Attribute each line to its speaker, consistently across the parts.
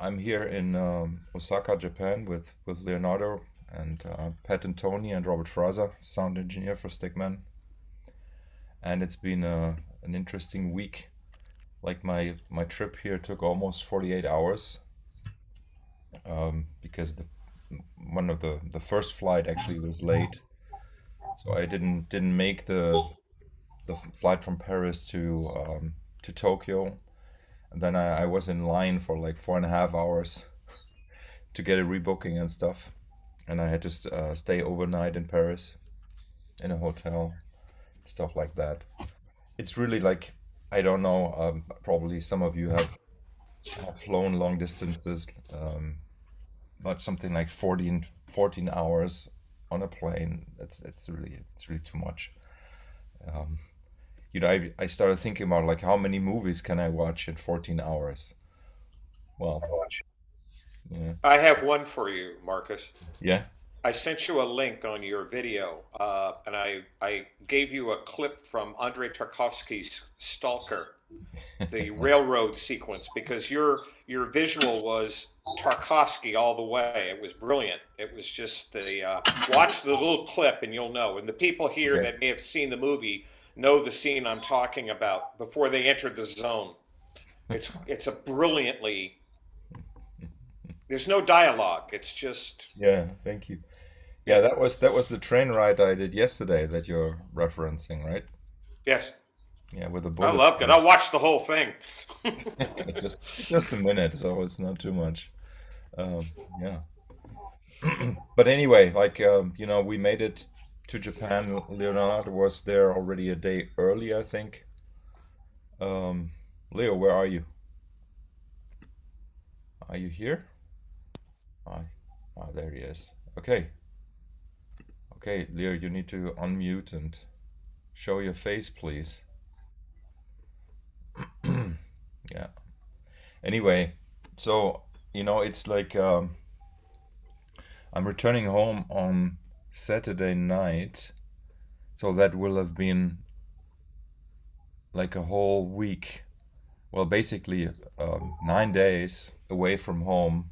Speaker 1: I'm here in Osaka, Japan, with Leonardo and Pat and Tony and Robert Fraser, sound engineer for Stickman. And it's been an interesting week. Like my trip here took almost 48 hours because one of the first flight actually was late, so I didn't make the flight from Paris to Tokyo. And then I was in line for like 4.5 hours to get a rebooking and stuff. And I had to stay overnight in Paris in a hotel, stuff like that. It's really like, I don't know, probably some of you have flown long distances, but something like 14 hours on a plane, it's really too much. Um, I started thinking about like how many movies can I watch in 14 hours? Well, yeah,
Speaker 2: I have one for you, Marcus.
Speaker 1: yeah,
Speaker 2: I sent you a link on your video, and I gave you a clip from Andrei Tarkovsky's Stalker, the railroad sequence, because your visual was Tarkovsky all the way. It was brilliant. It was just the watch the little clip and you'll know. And the people here
Speaker 1: okay.
Speaker 2: that may have seen the movie know the scene I'm talking about before they enter the zone. It's a brilliantly. There's no dialogue. It's just
Speaker 1: Yeah, thank you. Yeah,
Speaker 2: yeah.
Speaker 1: that was the train ride I did yesterday that you're referencing, right?
Speaker 2: Yes,
Speaker 1: Yeah, with the
Speaker 2: I
Speaker 1: bullet
Speaker 2: loved it.
Speaker 1: train.
Speaker 2: I watched the whole thing.
Speaker 1: Just a minute, so it's not too much. Yeah. But anyway, like we made it to Japan. Leonardo was there already a day early, I think. Um, Leo, where are you? Are you here? Ah, there he is. Okay. Okay, Leo, you need to unmute and show your face, please. Yeah. Anyway, so it's like I'm returning home on Saturday night, so that will have been like a whole week. Well, basically, 9 days away from home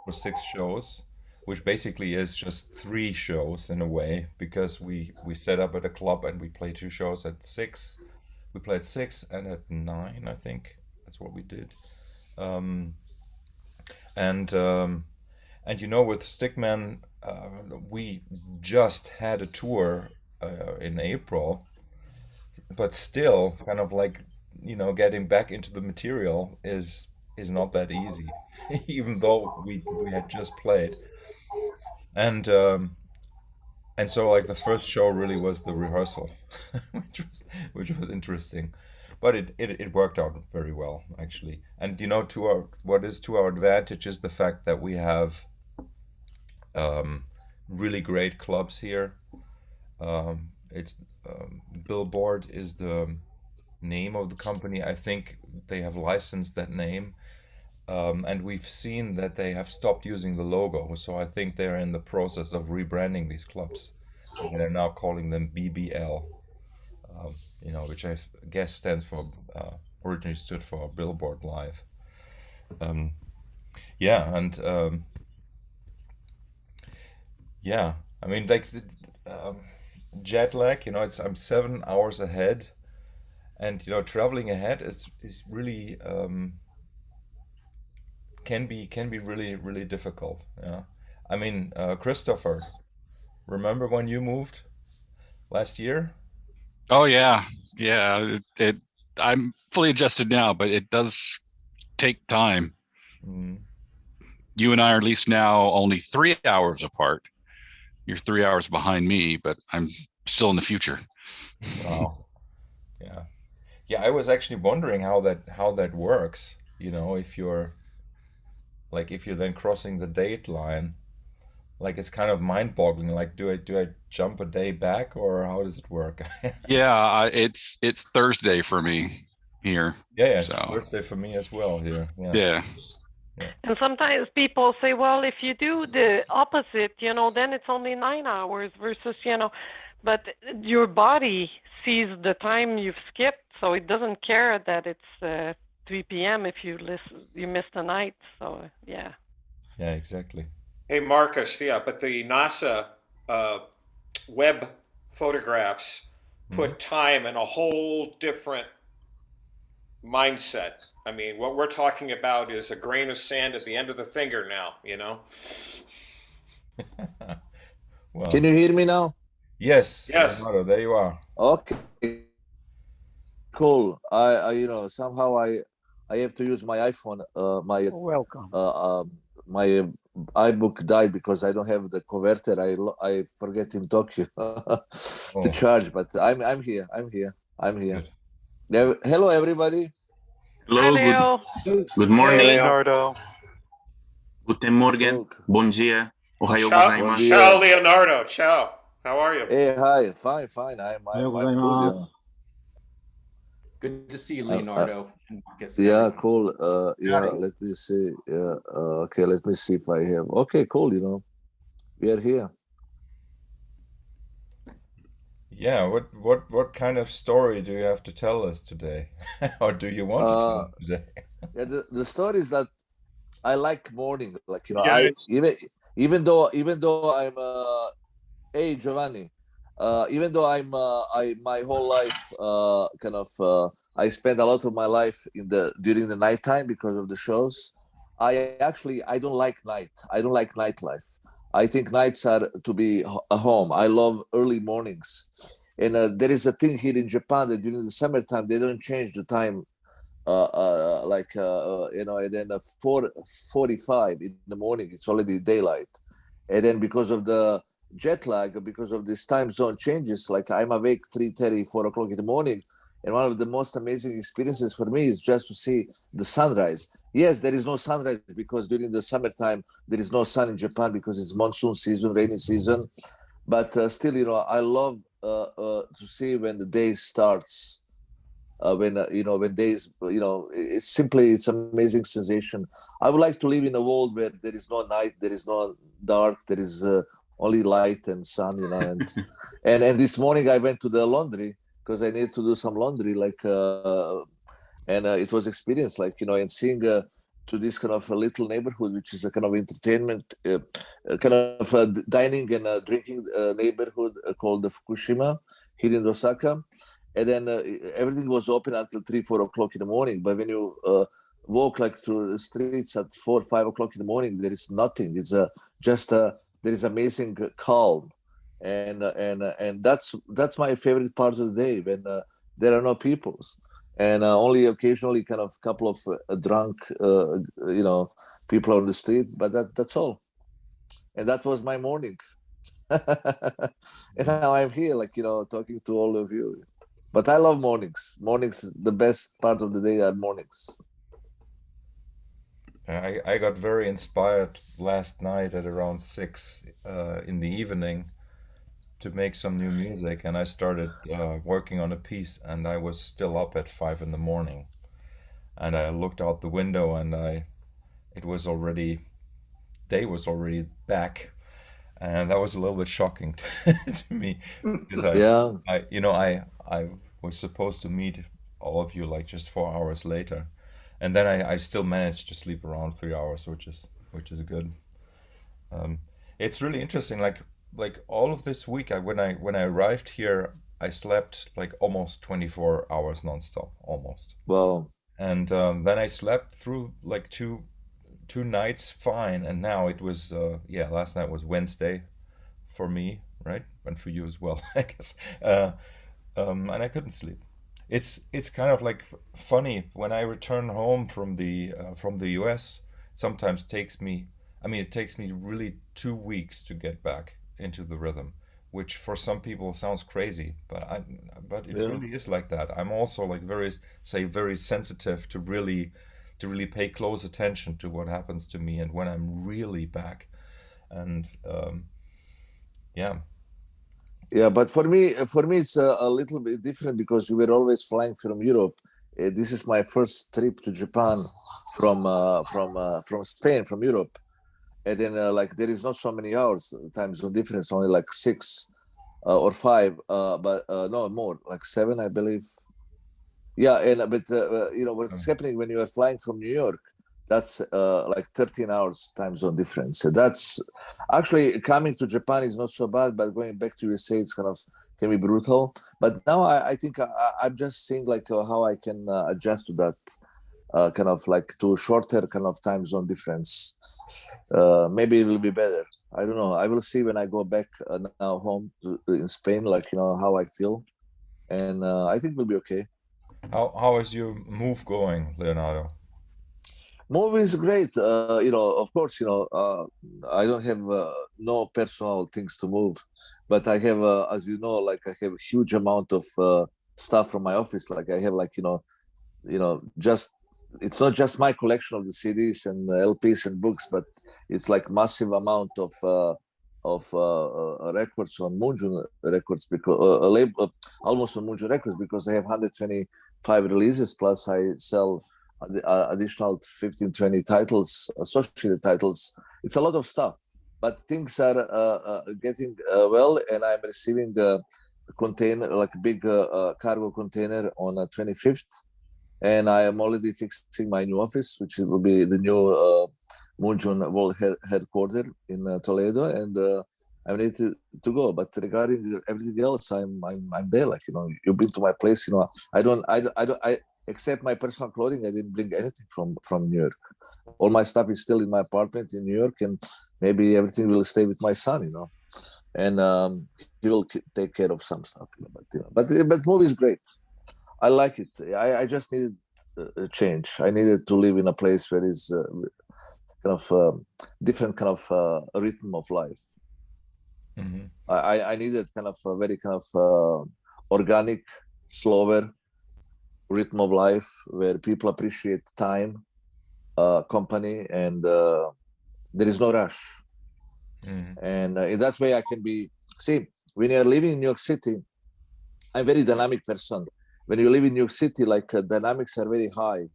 Speaker 1: for 6 shows, which basically is just 3 shows in a way, because we set up at a club and we play 2 shows at 6. We played 6 and at 9, I think. That's what we did. Um, and with Stickman, we just had a tour in April, but still, kind of like getting back into the material is not that easy, even though we had just played. And so like the first show really was the rehearsal, which was interesting, but it worked out very well actually. And what is to our advantage is the fact that we have um, really great clubs here. It's Billboard is the name of the company. I think they have licensed that name, and we've seen that they have stopped using the logo. So I think they're in the process of rebranding these clubs, and they're now calling them BBL, which I guess stands for originally stood for Billboard Live. Um, yeah, and yeah, I mean, like jet lag. I'm 7 hours ahead, and traveling ahead is really can be really really difficult. Yeah, I mean, Christopher, remember when you moved last year?
Speaker 3: Oh yeah, yeah. I'm fully adjusted now, but it does take time.
Speaker 1: Mm,
Speaker 3: You and I are at least now only 3 hours apart. You're 3 hours behind me, but I'm still in the future.
Speaker 1: wow. Yeah. Yeah, I was actually wondering how that works. If you're then crossing the date line, like it's kind of mind-boggling. Like, do I jump a day back, or how does it work?
Speaker 3: Yeah, it's Thursday for me here.
Speaker 1: Yeah, yeah, it's
Speaker 3: So
Speaker 1: Thursday for me as well here. Yeah,
Speaker 3: yeah,
Speaker 1: yeah.
Speaker 4: And sometimes people say, well, if you do the opposite, then it's only 9 hours versus, but your body sees the time you've skipped, so it doesn't care that it's 3 p.m. if you miss the night. So yeah.
Speaker 1: Yeah, exactly.
Speaker 2: Hey, Marcus, yeah, but the NASA web photographs put time in a whole different mindset. I mean, what we're talking about is a grain of sand at the end of the finger now, you know?
Speaker 1: Well,
Speaker 5: Can you hear me now?
Speaker 1: yes,
Speaker 2: Yes.
Speaker 1: Leonardo, there you are.
Speaker 5: Okay, cool. You know, somehow I have to use my iPhone.
Speaker 6: Welcome.
Speaker 5: My iBook died because I don't have the converter. I forget in Tokyo to charge, but I'm here.
Speaker 1: Good.
Speaker 5: Hello, everybody.
Speaker 4: Hi, Leo.
Speaker 7: Good morning.
Speaker 2: Hey, Leo.
Speaker 6: Leonardo.
Speaker 7: Guten Morgen.
Speaker 5: Cool.
Speaker 7: Bom dia. Ohayou
Speaker 2: Ciao,
Speaker 7: gozaimasu.
Speaker 2: ciao, Leonardo. Ciao. How are you?
Speaker 5: Hey, hi. Fine. I'm good. Yeah.
Speaker 8: Good to see you, Leonardo. And Marcus and
Speaker 5: Yeah,
Speaker 8: everyone.
Speaker 5: cool. Yeah, let me see. Yeah, okay, let me see if I have. Okay, cool. You know, we are here.
Speaker 1: Yeah, what kind of story do you have to tell us today? Or do you want to tell us today?
Speaker 5: Yeah, the story is that I like morning. Like, you know,
Speaker 6: Yeah.
Speaker 5: even though I'm hey Giovanni, even though I my whole life I spend a lot of my life during the nighttime because of the shows. I don't like night. I don't like nightlife. I think nights are to be a home. I love early mornings, and there is a thing here in Japan that during the summertime they don't change the time. You know, and then 4:45 in the morning, it's already daylight, and then because of the jet lag, because of this time zone changes, like I'm awake 3:30, 4 o'clock in the morning, and one of the most amazing experiences for me is just to see the sunrise. Yes, there is no sunrise because during the summertime there is no sun in Japan because it's monsoon season, rainy season, but still, you know, I love to see when the day starts. You know, when days, you know, it's amazing sensation. I would like to live in a world where there is no night, there is no dark, there is only light and sun, you know. And and this morning I went to the laundry because I need to do some laundry, like and it was experience, like, you know, and seeing to this kind of a little neighborhood, which is a kind of entertainment, kind of dining and drinking neighborhood called the Fukushima here in Osaka. And then everything was open until 3, 4 o'clock in the morning. But when you walk like through the streets at 4, 5 o'clock in the morning, there is nothing. It's there is amazing calm, and that's my favorite part of the day when there are no people, and only occasionally kind of couple of drunk, you know, people on the street. But that's all. And that was my morning. And now I'm here, like, you know, talking to all of you. But I love mornings. Mornings, the best part of the day are mornings.
Speaker 1: I got very inspired last night at around 6 in the evening to make some new music, and I started working on a piece, and I was still up at 5 in the morning, and I looked out the window, and it was already day was already back, and that was a little bit shocking to me because
Speaker 5: Yeah.
Speaker 1: I was supposed to meet all of you like just 4 hours later, and then I still managed to sleep around 3 hours, which is good. It's really interesting. Like all of this week, when I arrived here, I slept like almost 24 hours nonstop, almost.
Speaker 5: Well,
Speaker 1: And then I slept through like two nights fine, and now it was last night was Wednesday for me, right? And for you as well, I guess. And I couldn't sleep. It's kind of like funny when I return home from the US. Sometimes takes me, I mean, it takes me really 2 weeks to get back into the rhythm, which for some people sounds crazy, but it
Speaker 5: yeah.
Speaker 1: really is like that. I'm also like very sensitive to really pay close attention to what happens to me and when I'm really back. And yeah.
Speaker 5: Yeah, but for me, it's a little bit different because we were always flying from Europe. This is my first trip to Japan from Spain, from Europe, and then like there is not so many hours time zone difference, only like 6 or 5, but no more, like 7, I believe. Yeah, and but what's happening when you are flying from New York? That's like 13 hours time zone difference. So that's actually coming to Japan is not so bad, but going back to USA, it's kind of can be brutal. But now I think I'm just seeing like how I can adjust to that kind of like to shorter kind of time zone difference. Maybe it will be better. I don't know. I will see when I go back now home in Spain, like how I feel, and I think we'll be okay.
Speaker 1: How is your move going, Leonardo?
Speaker 5: Movie is great. Of course, I don't have no personal things to move, but I have, as you know, like I have a huge amount of stuff from my office. Like I have, like just it's not just my collection of the CDs and LPs and books, but it's like massive amount of records on MoonJune Records because almost on MoonJune Records because I have 125 releases plus I sell additional 15 20 titles, associated titles. It's a lot of stuff, but things are getting well, and I'm receiving the container, like a big cargo container on 25th, and I am already fixing my new office, which will be the new MoonJune World Headquarters in Toledo, and I'm ready to go. But regarding everything else, I'm there. Like you've been to my place. I except my personal clothing, I didn't bring anything from New York. All my stuff is still in my apartment in New York, and maybe everything will stay with my son. And he will take care of some stuff. But movie is great. I like it. I just needed a change. I needed to live in a place where is kind of different kind of rhythm of life.
Speaker 1: Mm-hmm.
Speaker 5: I needed kind of a very kind of organic, slower rhythm of life where people appreciate time, company, and there is no rush.
Speaker 1: Mm-hmm.
Speaker 5: And in that way, I can see when you're living in New York City, I'm a very dynamic person. When you live in New York City, like dynamics are very high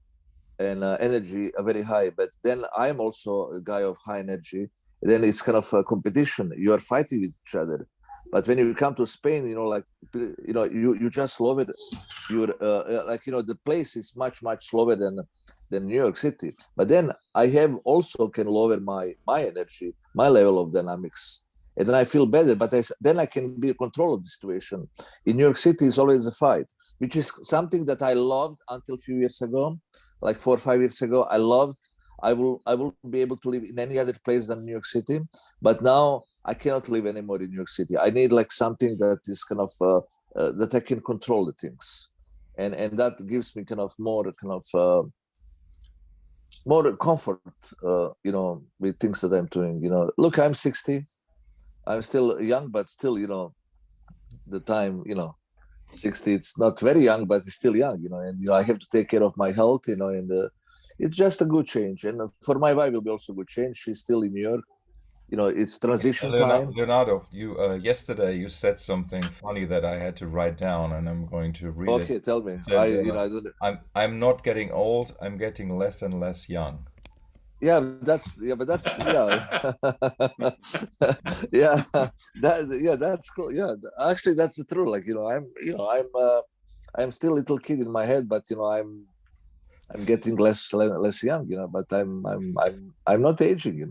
Speaker 5: and energy are very high. But then I'm also a guy of high energy. Then it's kind of a competition. You are fighting with each other. But when you come to Spain, you just love it. You're the place is much slower than New York City. But then I have also can lower my energy, my level of dynamics, and then I feel better. But then I can be in control of the situation. In New York City, is always a fight, which is something that I loved until a few years ago, like 4 or 5 years ago. I loved. I will be able to live in any other place than New York City, but now I cannot live anymore in New York City. I need like something that is kind of that I can control the things, and that gives me kind of more comfort, with things that I'm doing. Look, I'm 60. I'm still young, but still, the time, 60. It's not very young, but it's still young, and I have to take care of my health, and it's just a good change. And for my wife, it will be also a good change. She's still in New York. It's transition time.
Speaker 1: Leonardo, you yesterday you said something funny that I had to write down, and I'm going to read it.
Speaker 5: Okay, tell me.
Speaker 1: Said,
Speaker 5: I don't.
Speaker 1: I'm not getting old. I'm getting less and less young.
Speaker 5: Yeah, but that's yeah. That's cool. Yeah, actually, that's the truth. Like I'm still a little kid in my head, but I'm getting less young. But I'm not aging.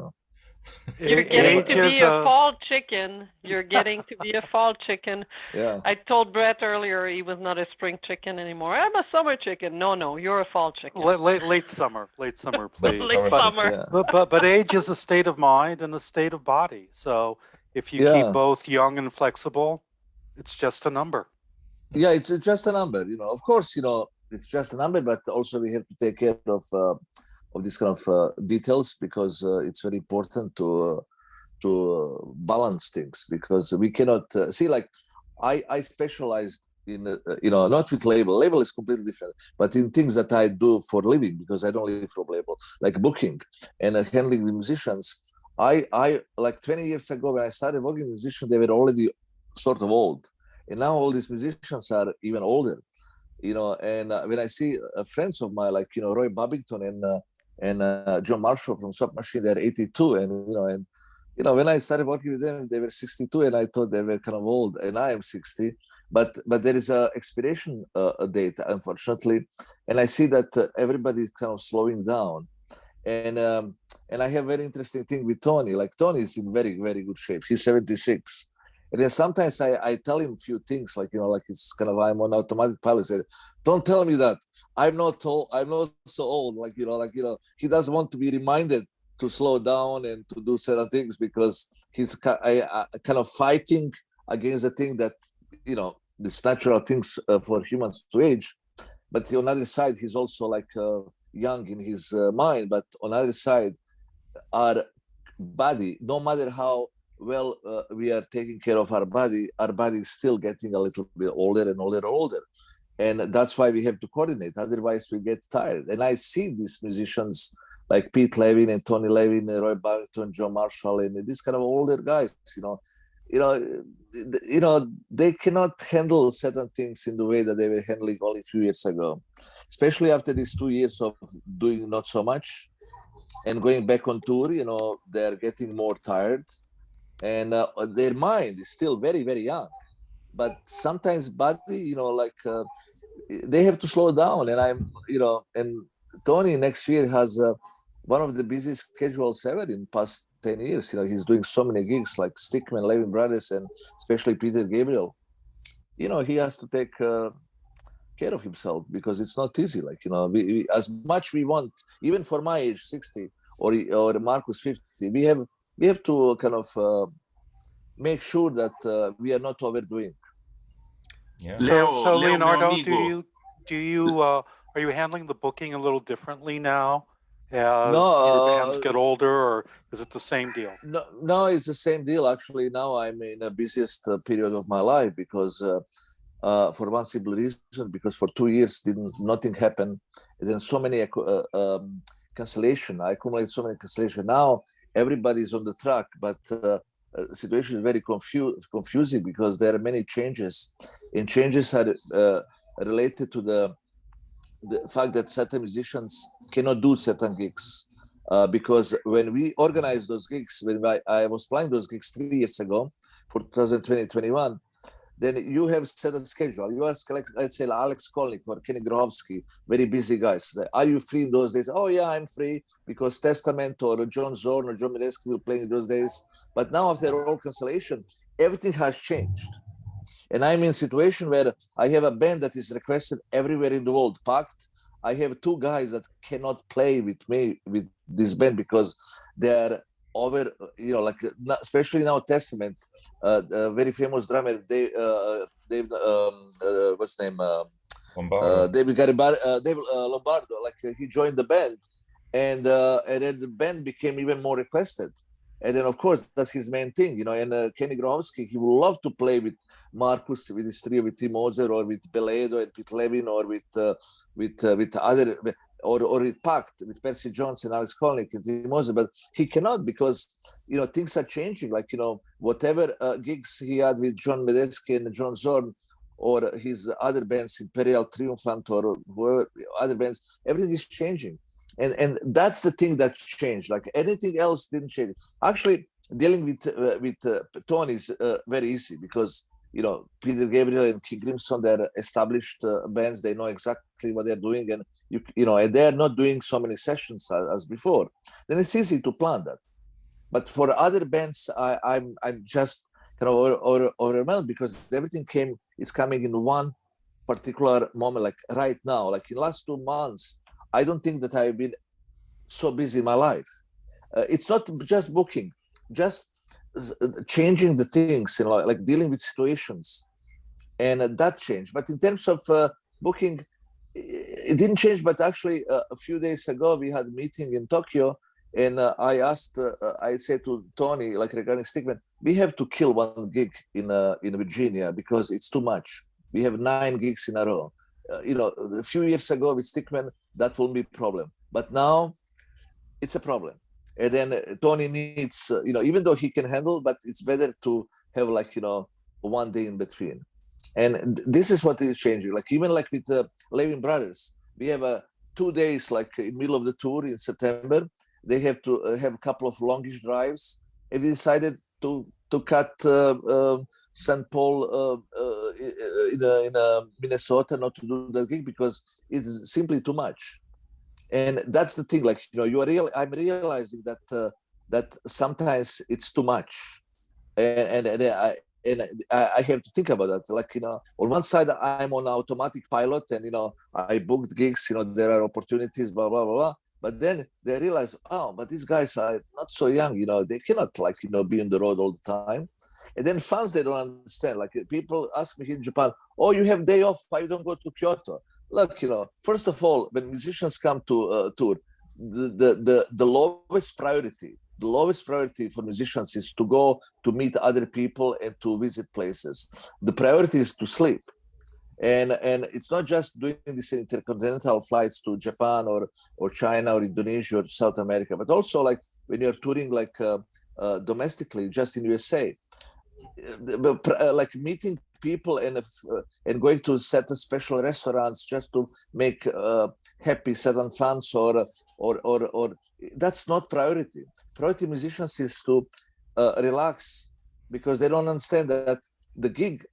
Speaker 4: You're getting to be a fall chicken. You're getting to be a fall chicken.
Speaker 5: Yeah.
Speaker 4: I told Brett earlier he was not a spring chicken anymore. I'm a summer chicken. No, you're a fall chicken.
Speaker 6: Late summer, please.
Speaker 4: Late summer.
Speaker 5: Yeah.
Speaker 6: But age is a state of mind and a state of body. So if you keep both young and flexible, it's just a number.
Speaker 5: Yeah, it's just a number. Of course, it's just a number, but also we have to take care of these kind of details because it's very important to balance things because we cannot see like I specialized in not with label is completely different, but in things that I do for living because I don't live from label, like booking and handling with musicians. I like 20 years ago when I started working with musicians, they were already sort of old, and now all these musicians are even older, and when I see friends of mine like Roy Babington and John Marshall from Swap Machine, they're 82, and when I started working with them, they were 62, and I thought they were kind of old, and I am 60, but there is a expiration date, unfortunately, and I see that everybody is kind of slowing down. And I have very interesting thing with Tony. Like Tony is in very, very good shape. He's 76. And then sometimes I tell him a few things, like, like it's kind of, I'm on automatic pilot. I said, don't tell me that. I'm not so old. He doesn't want to be reminded to slow down and to do certain things, because he's kind of fighting against the thing that, these natural things for humans to age. But on the other side, he's also like young in his mind. But on the other side, our body, no matter how well we are taking care of our body is still getting a little bit older and older and older. And that's why we have to coordinate. Otherwise, we get tired. And I see these musicians like Pete Levin and Tony Levin and Roy Barrington, Joe Marshall, and these kind of older guys, they cannot handle certain things in the way that they were handling only a few years ago, especially after these 2 years of doing not so much and going back on tour. They're getting more tired, and their mind is still very, very young. But sometimes body, they have to slow down. And and Tony next year has one of the busiest schedules ever in past 10 years. He's doing so many gigs like Stickman, Levin Brothers, and especially Peter Gabriel. He has to take care of himself, because it's not easy. We as much we want, even for my age, 60, or Markus 50, we have to kind of make sure that we are not overdoing.
Speaker 1: Yeah.
Speaker 6: So Leonardo, are you handling the booking a little differently now as your bands get older, or is it the same deal?
Speaker 5: No, it's the same deal. Actually, now I'm in the busiest period of my life, because for one simple reason, because for 2 years nothing happened. And then so many cancellation. I accumulated so many cancellation. Now everybody's on the track, but the situation is very confusing, because there are many changes, and changes are related to the fact that certain musicians cannot do certain gigs, because when we organized those gigs, when I was playing those gigs 3 years ago for 2020-21, then you have set a schedule. You ask, let's say, Alex Kolnick or Kenny Grohovsky, very busy guys. Are you free in those days? Oh, yeah, I'm free, because Testament or John Zorn or John Medeski will play in those days. But now, after all cancellation, everything has changed. And I'm in a situation where I have a band that is requested everywhere in the world, packed. I have 2 guys that cannot play with me, with this band, because they're over, especially now Testament, very famous drummer, Dave, what's his name? David Lombardo. He joined the band, and then the band became even more requested. And then, of course, that's his main thing, and Kenny Grohovsky, he would love to play with Markus, with his trio, with Tim Moser, or with Beledo and Pete Levin, or with other, or with Pact, with Percy Johnson, Alex Kolnick, and Tim Moser, but he cannot, because, things are changing. Whatever gigs he had with John Medeski and John Zorn, or his other bands, Imperial Triumphant, or other bands, everything is changing. And that's the thing that changed. Anything else didn't change. Actually, dealing with Tony is very easy, because Peter Gabriel and King Crimson, they're established bands. They know exactly what they're doing, and and they're not doing so many sessions as before. Then it's easy to plan that. But for other bands, I'm just kind of overwhelmed, because everything is coming in one particular moment. Like right now, like in the last 2 months, I don't think that I've been so busy in my life. It's not just booking, just changing the things, like dealing with situations, and that changed. But in terms of booking, it didn't change. But actually, a few days ago, we had a meeting in Tokyo, and I said to Tony, regarding Stickman, we have to kill one gig in Virginia, because it's too much. We have 9 gigs in a row. A few years ago with Stickman, that won't be a problem. But now, it's a problem. And then Tony needs, even though he can handle, but it's better to have 1 day in between. And this is what is changing. Even with the Levin Brothers, we have 2 days, in middle of the tour in September. They have to have a couple of longish drives. And we decided to cut St. Paul in Minnesota not to do that gig because it's simply too much. And that's the thing, like, you know, I'm realizing that that sometimes it's too much, and I have to think about that. Like, you know, on one side I'm on automatic pilot, and you know, I booked gigs. You know, there are opportunities, blah blah blah blah. But then they realize, oh, but these guys are not so young. You know, they cannot, like, you know, be on the road all the time. And then fans, they don't understand. Like, people ask me in Japan, oh, you have day off, why you don't go to Kyoto? Look, you know, first of all, when musicians come to tour, the lowest priority for musicians is to go to meet other people and to visit places. The priority is to sleep. And it's not just doing these intercontinental flights to Japan or China or Indonesia or South America, but also like when you're touring like domestically, just in USA, like meeting people and going to set special restaurants just to make happy certain fans or that's not priority. Priority musicians is to relax, because they don't understand that the gig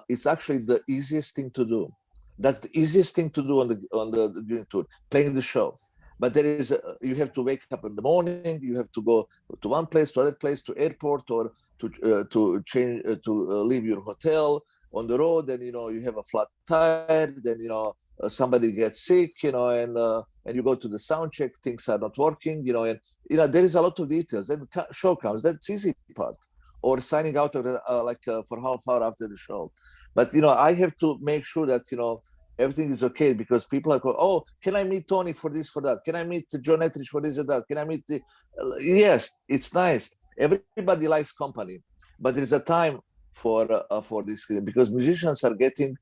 Speaker 5: is actually the easiest thing to do. That's the easiest thing to do on the during tour, playing the show. But there is you have to wake up in the morning. You have to go to one place, to other place, to airport, or to change to leave your hotel on the road. Then you know you have a flat tire. Then you know somebody gets sick. You know, and you go to the sound check. Things are not working. You know, and you know there is a lot of details. Then show comes. That's easy part. Or signing out for half hour after the show. But you know I have to make sure that you know everything is okay, because people are going, oh, can I meet Tony for this, for that? Can I meet John Etrich for this or that? Can I meet the... Yes, it's nice. Everybody likes company, but there is a time for this, because musicians are getting,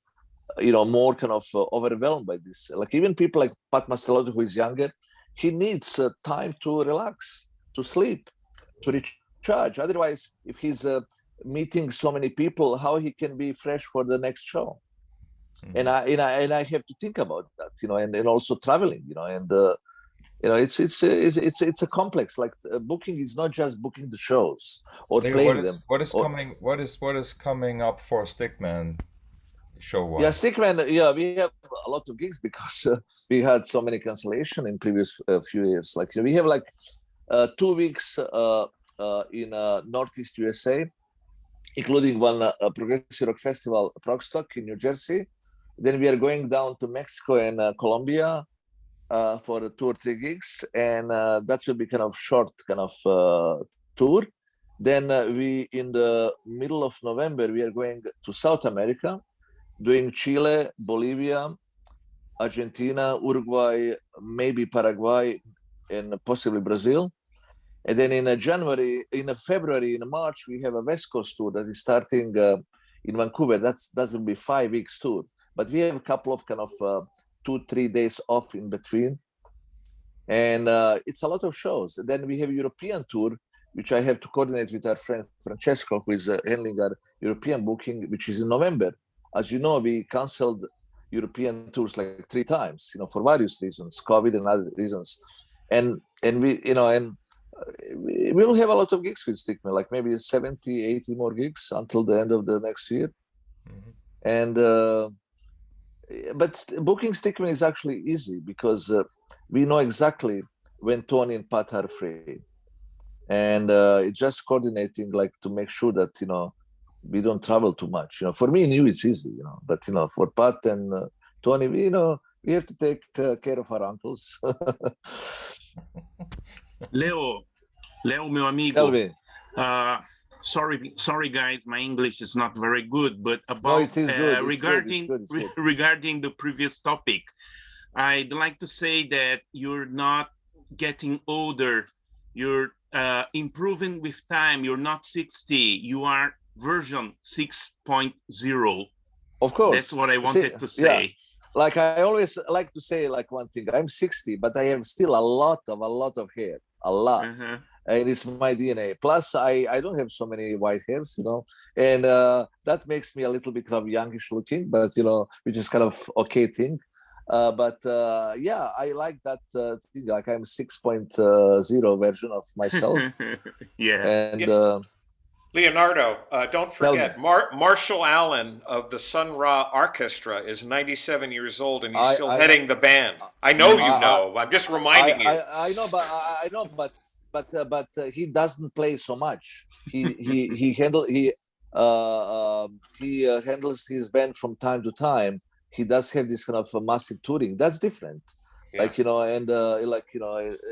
Speaker 5: you know, more kind of overwhelmed by this. Like even people like Pat Mastelotto, who is younger, he needs time to relax, to sleep, to recharge. Otherwise, if he's meeting so many people, how he can be fresh for the next show? And I have to think about that, you know, and also traveling, you know, and you know, it's a complex. Like booking is not just booking the shows or playing them.
Speaker 1: What is coming up for Stickman show-wise?
Speaker 5: Yeah, Stickman. Yeah, we have a lot of gigs because we had so many cancellation in previous few years. Like we have like 2 weeks in Northeast USA, including one progressive rock festival, Progstock in New Jersey. Then we are going down to Mexico and Colombia for 2 or 3 gigs, and that will be kind of short kind of tour. Then we, in the middle of November, we are going to South America, doing Chile, Bolivia, Argentina, Uruguay, maybe Paraguay, and possibly Brazil. And then in February, in March, we have a West Coast tour that is starting in Vancouver. That will be 5 weeks tour. But we have a couple of kind of 2-3 days off in between. And it's a lot of shows. And then we have a European tour, which I have to coordinate with our friend Francesco, who is handling our European booking, which is in November. As you know, we canceled European tours like 3 times, you know, for various reasons, COVID and other reasons. And we, you know, and we will have a lot of gigs with Stickman, like maybe 70, 80 more gigs until the end of the next year. And but booking Stickman is actually easy, because we know exactly when Tony and Pat are free, and it's just coordinating, like, to make sure that, you know, we don't travel too much. You know, for me and you, it's easy, you know, but you know, for Pat and Tony, you know, we have to take care of our uncles.
Speaker 7: Leo, meu amigo. Sorry, guys, my English is not very good. But about regarding the previous topic, I'd like to say that you're not getting older. You're improving with time. You're not 60. You are version 6.0.
Speaker 5: Of course,
Speaker 7: that's what I wanted to say.
Speaker 5: Yeah. Like I always like to say, like, one thing: I'm 60, but I have still a lot of hair, a lot. And it's my DNA. Plus, I don't have so many white hairs, you know, and that makes me a little bit kind of youngish looking, but you know, which is kind of okay thing. But yeah, I like that thing. Like I'm 6.0 version of myself.
Speaker 7: Yeah.
Speaker 5: And
Speaker 2: Leonardo, don't
Speaker 5: Tell
Speaker 2: forget,
Speaker 5: me.
Speaker 2: Marshall Allen of the Sun Ra Orchestra is 97 years old and he's still
Speaker 5: I know.
Speaker 2: heading the band. I know you
Speaker 5: I
Speaker 2: know. I'm just reminding you.
Speaker 5: I know, but I know, but he doesn't play so much. He handles his band from time to time. He does have this kind of a massive touring. That's different,
Speaker 2: Yeah.
Speaker 5: like and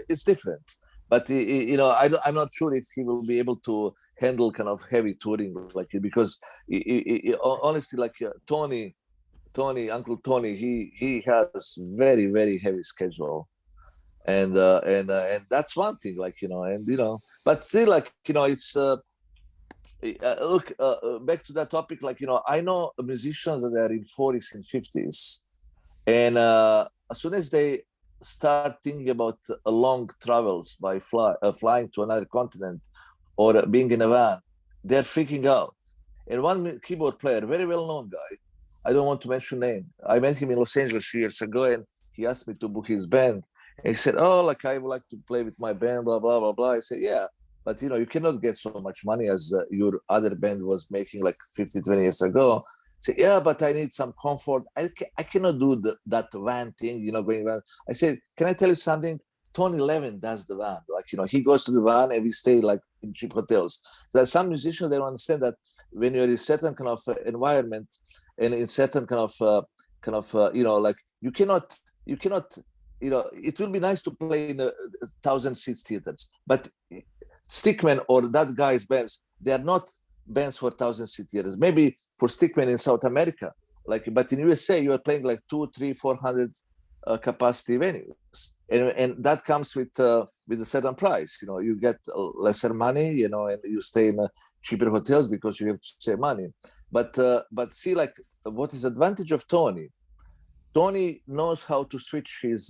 Speaker 5: it's different. But I'm not sure if he will be able to handle kind of heavy touring like because honestly, like Uncle Tony, he has very very heavy schedule, and that's one thing, like but still, like it's look back to that topic, like I know musicians that are in 40s and 50s, and as soon as they start thinking about long travels by flying to another continent or being in a van, they're freaking out. And one keyboard player, very well-known guy, I don't want to mention name, I met him in Los Angeles years ago, and he asked me to book his band. And he said, "Oh, like I would like to play with my band, blah blah blah blah." I said, "Yeah, but you cannot get so much money as your other band was making like 20 years ago." Say, "Yeah, but I need some comfort. I cannot do that van thing, going van." I said, "Can I tell you something? Tony Levin does the van. Like, he goes to the van and we stay like in cheap hotels." There are some musicians, they don't understand that when you're in a certain kind of environment and in certain kind of like you cannot, it will be nice to play in 1,000-seat theaters, but Stickman or that guy's bands, they are not bands for 1,000-seat theaters. Maybe for Stickman in South America, but in USA you are playing like 200, 300, 400 capacity venues, and that comes with a certain price. You get lesser money, and you stay in cheaper hotels because you have to save money. But see, like, what is the advantage of Tony? Tony knows how to switch his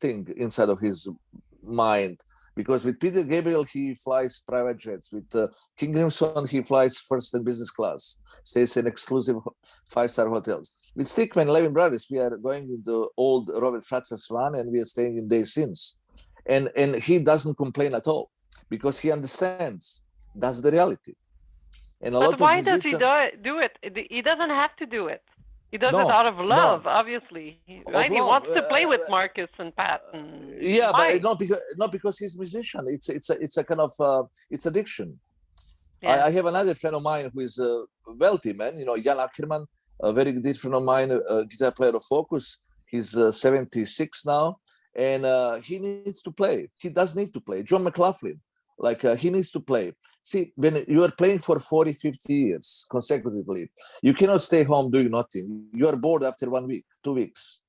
Speaker 5: thing inside of his mind. Because with Peter Gabriel, he flies private jets. With King Crimson, he flies first and business class, stays in exclusive 5-star hotels. With Stickman, Levin Brothers, we are going into old Robert Fratz's van, and we are staying in Days Inns. And he doesn't complain at all because he understands that's the reality. And
Speaker 4: but why does he do it? He doesn't have to do it. He does it out of love, obviously. Right? He wants to play with Marcus and Pat.
Speaker 5: Yeah, but not because he's a musician. It's a kind of it's addiction. Yeah. I have another friend of mine who is a wealthy man. Jan Ackerman, a very good friend of mine, a guitar player of Focus. He's 76 now, and he needs to play. He does need to play. John McLaughlin. He needs to play. See, when you are playing for 40, 50 years consecutively, you cannot stay home doing nothing. You are bored after 1 week, 2 weeks.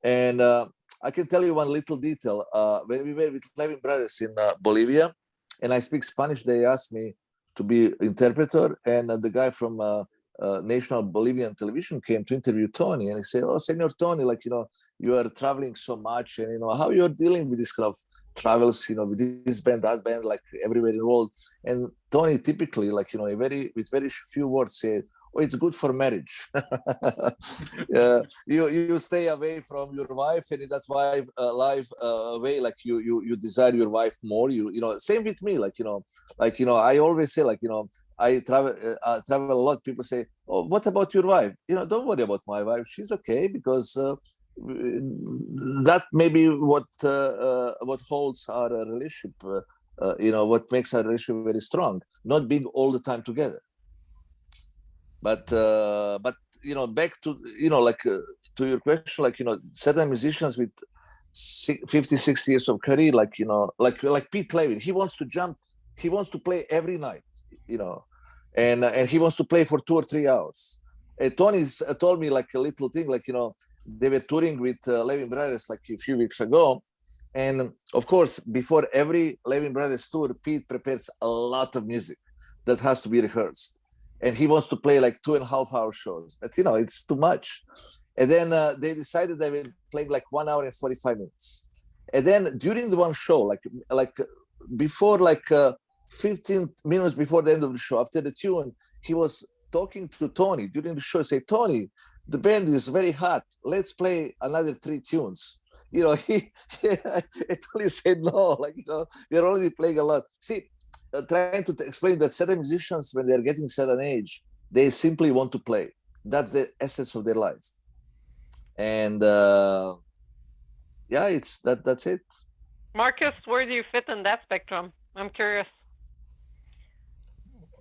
Speaker 5: And I can tell you one little detail. When we were with Levin Brothers in Bolivia, and I speak Spanish, they asked me to be interpreter. And the guy from national Bolivian television came to interview Tony. And he said, "Oh, Senor Tony, you are traveling so much. And, how you're dealing with this kind of travels, with this band, that band, like everywhere in the world." And Tony typically, with very few words said, "Oh, it's good for marriage." You stay away from your wife, and in that life way, you desire your wife more. Same with me. I always say, I travel a lot. People say, "Oh, what about your wife?" Don't worry about my wife. She's okay, because that may be what holds our relationship. What makes our relationship very strong. Not being all the time together. But back to to your question, certain musicians with 56 years of career, like Pete Levin, he wants to jump, he wants to play every night, and he wants to play for 2 or 3 hours. And Tony's told me a little thing, they were touring with Levin Brothers a few weeks ago, and of course before every Levin Brothers tour, Pete prepares a lot of music that has to be rehearsed. And he wants to play 2.5-hour shows, but it's too much. And then they decided they were playing 1 hour and 45 minutes. And then during the one show, before 15 minutes before the end of the show, after the tune, he was talking to Tony during the show. Say, "Tony, the band is very hot. Let's play another 3 tunes." He Tony said, "No, you're already playing a lot." See, trying to explain that certain musicians, when they're getting certain age, they simply want to play. That's the essence of their life. And yeah, that's it.
Speaker 4: Markus, where do you fit in that spectrum? I'm curious.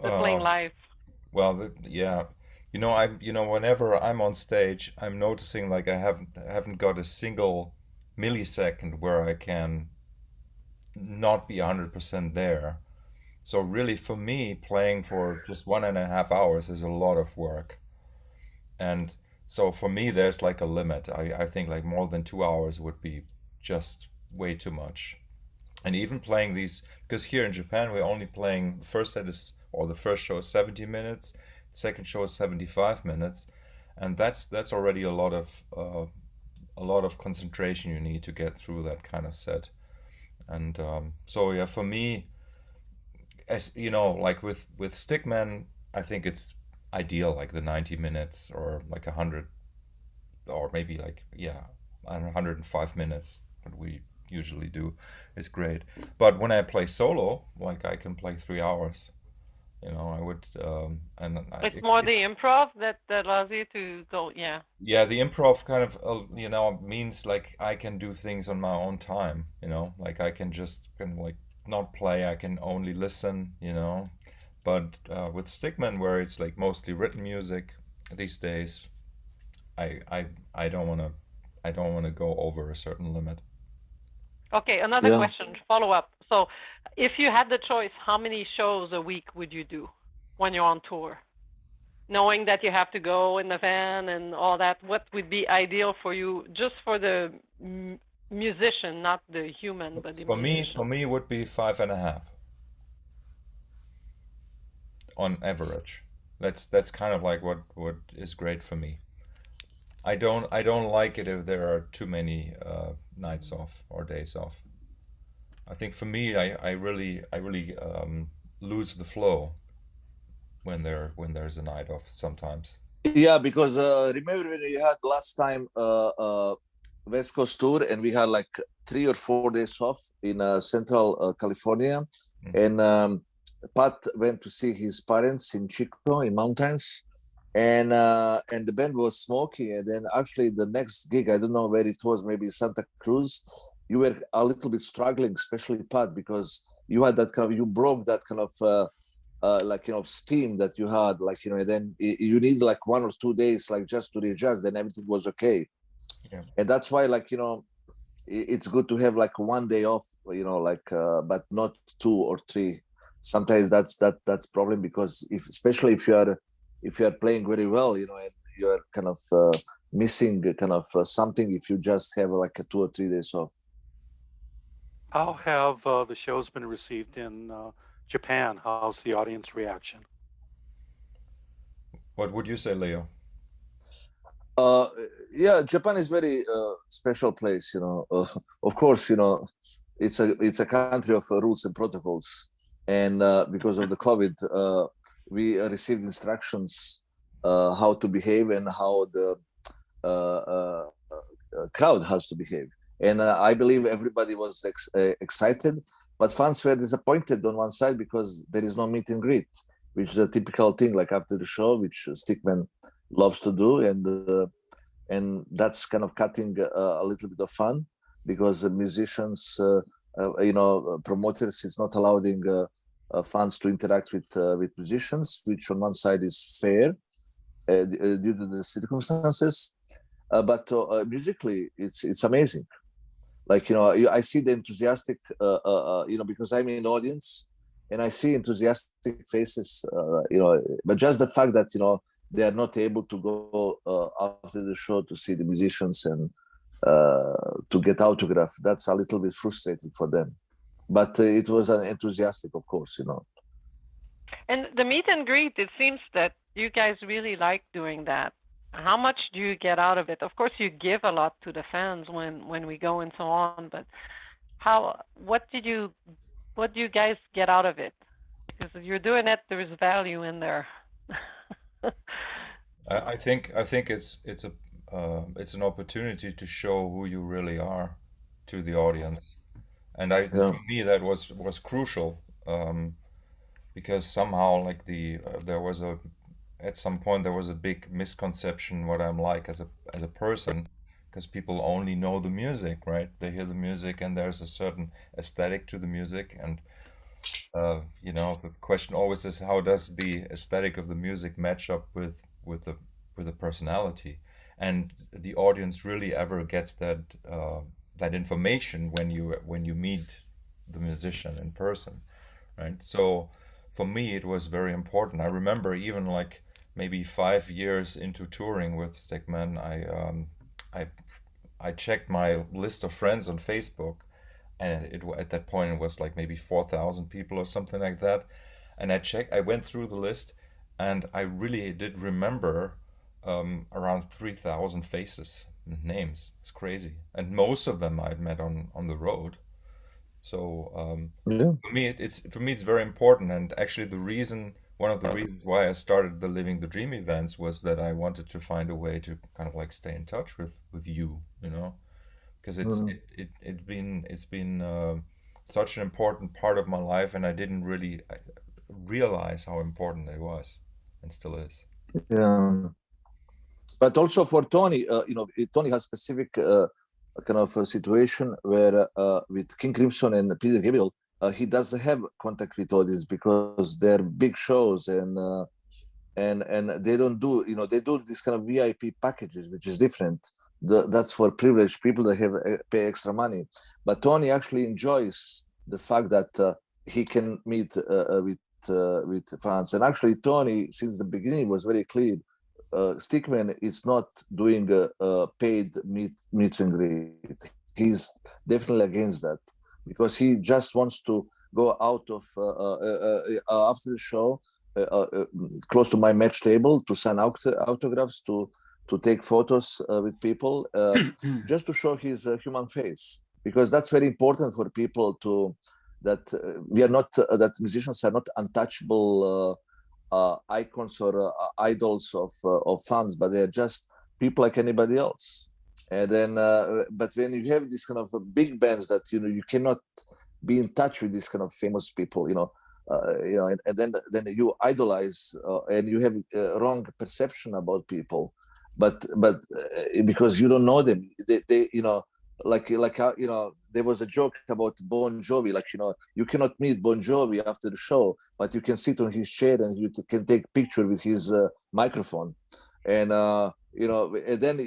Speaker 4: The playing live.
Speaker 1: Well, yeah, whenever I'm on stage, I'm noticing like I haven't got a single millisecond where I can not be 100% there. So really, for me, playing for just 1.5 hours is a lot of work. And so for me, there's like a limit. I think like more than 2 hours would be just way too much. And even playing these, because here in Japan, we're only playing, the first show is 70 minutes, second show is 75 minutes. And that's already a lot of concentration you need to get through that kind of set. And so yeah, for me, as you know, like with Stickman, I think it's ideal, like the 90 minutes or like 100, or maybe like, yeah, 105 minutes, what we usually do, is great. But when I play solo, like I can play 3 hours. I would, and
Speaker 4: it's more the improv that allows you to go, yeah.
Speaker 1: Yeah, the improv kind of, means like I can do things on my own time, like I can just like not play, I can only listen, But with Stickman, where it's like mostly written music these days, I don't want to go over a certain limit.
Speaker 4: Okay, another question, follow up. So if you had the choice, how many shows a week would you do when you're on tour? Knowing that you have to go in the van and all that, what would be ideal for you, just for the musician, not the human, but the musician?
Speaker 1: For me, it would be 5.5 on average. That's kind of like what is great for me. I don't like it if there are too many nights off or days off. I think for me, I really lose the flow when there's a night off sometimes.
Speaker 5: Yeah, because remember when you had last time West Coast tour, and we had like 3 or 4 days off in Central California, and Pat went to see his parents in Chico in mountains. And the band was smoky, and then actually the next gig, I don't know where it was, maybe Santa Cruz, you were a little bit struggling, especially Pat, because you had that kind of, you broke that kind of steam that you had, like, and then you need like 1 or 2 days, like just to readjust, then everything was okay.
Speaker 1: Yeah.
Speaker 5: And that's why, like, it's good to have like 1 day off, but not 2 or 3. Sometimes that's problem, because especially if you are playing very well, and you are kind of missing kind of something if you just have like a 2 or 3 days off.
Speaker 6: How have the shows been received in Japan? How's the audience reaction?
Speaker 1: What would you say, Leo?
Speaker 5: Yeah, Japan is very special place. Of course, it's a country of rules and protocols, and because of the COVID, we received instructions how to behave and how the crowd has to behave. And I believe everybody was excited, but fans were disappointed on one side because there is no meet and greet, which is a typical thing, like after the show, which Stickman loves to do, and that's kind of cutting a little bit of fun, because the musicians, promoters is not allowing fans to interact with musicians, which on one side is fair due to the circumstances, but musically it's amazing. Like, I see the enthusiastic, because I'm in the audience, and I see enthusiastic faces, but just the fact that, they are not able to go after the show to see the musicians and to get autograph, that's a little bit frustrating for them. But it was an enthusiastic, of course,
Speaker 4: And the meet and greet, it seems that you guys really like doing that. How much do you get out of it? Of course, you give a lot to the fans when we go and so on, but what do you guys get out of it? Because if you're doing it, there is value in there.
Speaker 1: I think it's an opportunity to show who you really are to the audience, and for me that was crucial. because somehow like there was a at some point there was a big misconception what I'm like as a person, because people only know the music, right? They hear the music and there's a certain aesthetic to the music, and you know, the question always is how does the aesthetic of the music match up with the personality, and the audience really ever gets that that information when you meet the musician in person, right? So for me, it was very important. I remember even like maybe 5 years into touring with Stickman, I I checked my list of friends on Facebook, and at that point it was like maybe 4,000 people or something like that. And I went through the list, and I really did remember around 3,000 faces and names. It's crazy, and most of them I'd met on the road. So
Speaker 5: Yeah.
Speaker 1: for me it's very important, and actually one of the reasons why I started the Living the Dream events was that I wanted to find a way to kind of like stay in touch with you, you know, because
Speaker 5: Mm.
Speaker 1: it's been such an important part of my life, and I didn't really realize how important it was and still is.
Speaker 5: Yeah. But also for Tony, Tony has specific kind of a situation where with King Crimson and Peter Gabriel, he doesn't have contact with audience because they're big shows, and they don't do, they do this kind of VIP packages, which is different. That's for privileged people that have pay extra money. But Tony actually enjoys the fact that he can meet with fans. And actually, Tony, since the beginning, was very clear. Stickman is not doing a paid meets and greet. He's definitely against that because he just wants to go out of after the show close to my match table to sign autographs, to take photos with people, just to show his human face, because that's very important for people to that we are not that musicians are not untouchable icons or idols of fans, but they're just people like anybody else. And then, but when you have this kind of big bands that you cannot be in touch with these kind of famous people, and then you idolize and you have wrong perception about people, but because you don't know them, they like there was a joke about Bon Jovi, like you cannot meet Bon Jovi after the show, but you can sit on his chair and you can take picture with his microphone, and and then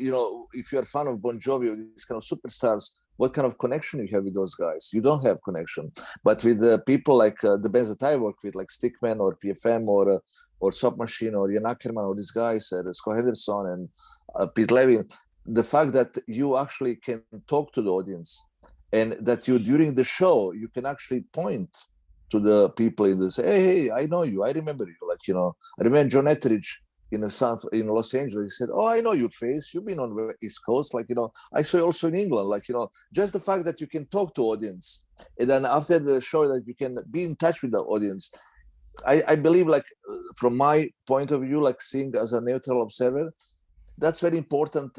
Speaker 5: if you're a fan of Bon Jovi or these kind of superstars, what kind of connection you have with those guys? You don't have connection. But with people like the bands that I work with, like Stickman or PFM or Soft Machine or Ian Ackerman or these guys, Scott Henderson and Pete Levin, the fact that you actually can talk to the audience, and that you during the show you can actually point to the people in the say, hey, I know you, I remember you. Like I remember John Etheridge in Los Angeles. He said, "Oh, I know your face. You've been on the East Coast. Like I saw you also in England. Like just the fact that you can talk to audience, and then after the show that you can be in touch with the audience." I believe, like from my point of view, like seeing as a neutral observer, that's very important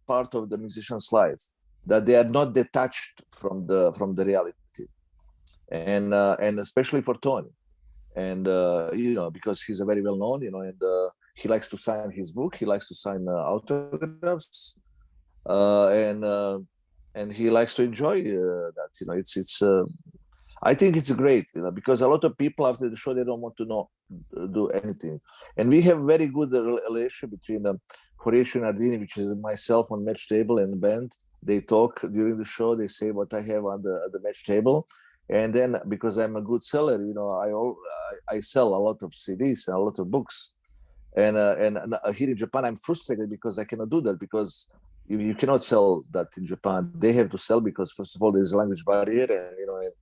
Speaker 5: part of the musician's life, that they are not detached from the reality, and especially for Tony, and because he's a very well known, and he likes to sign his book, he likes to sign autographs, and he likes to enjoy that. It's I think it's great, because a lot of people after the show, they don't want to do anything, and we have very good relationship between Horatio Nardini, which is myself on match table, and the band. They talk during the show. They say what I have on the match table, and then because I'm a good seller, I sell a lot of CDs and a lot of books. And here in Japan, I'm frustrated because I cannot do that, because you cannot sell that in Japan. They have to sell because, first of all, there's a language barrier, and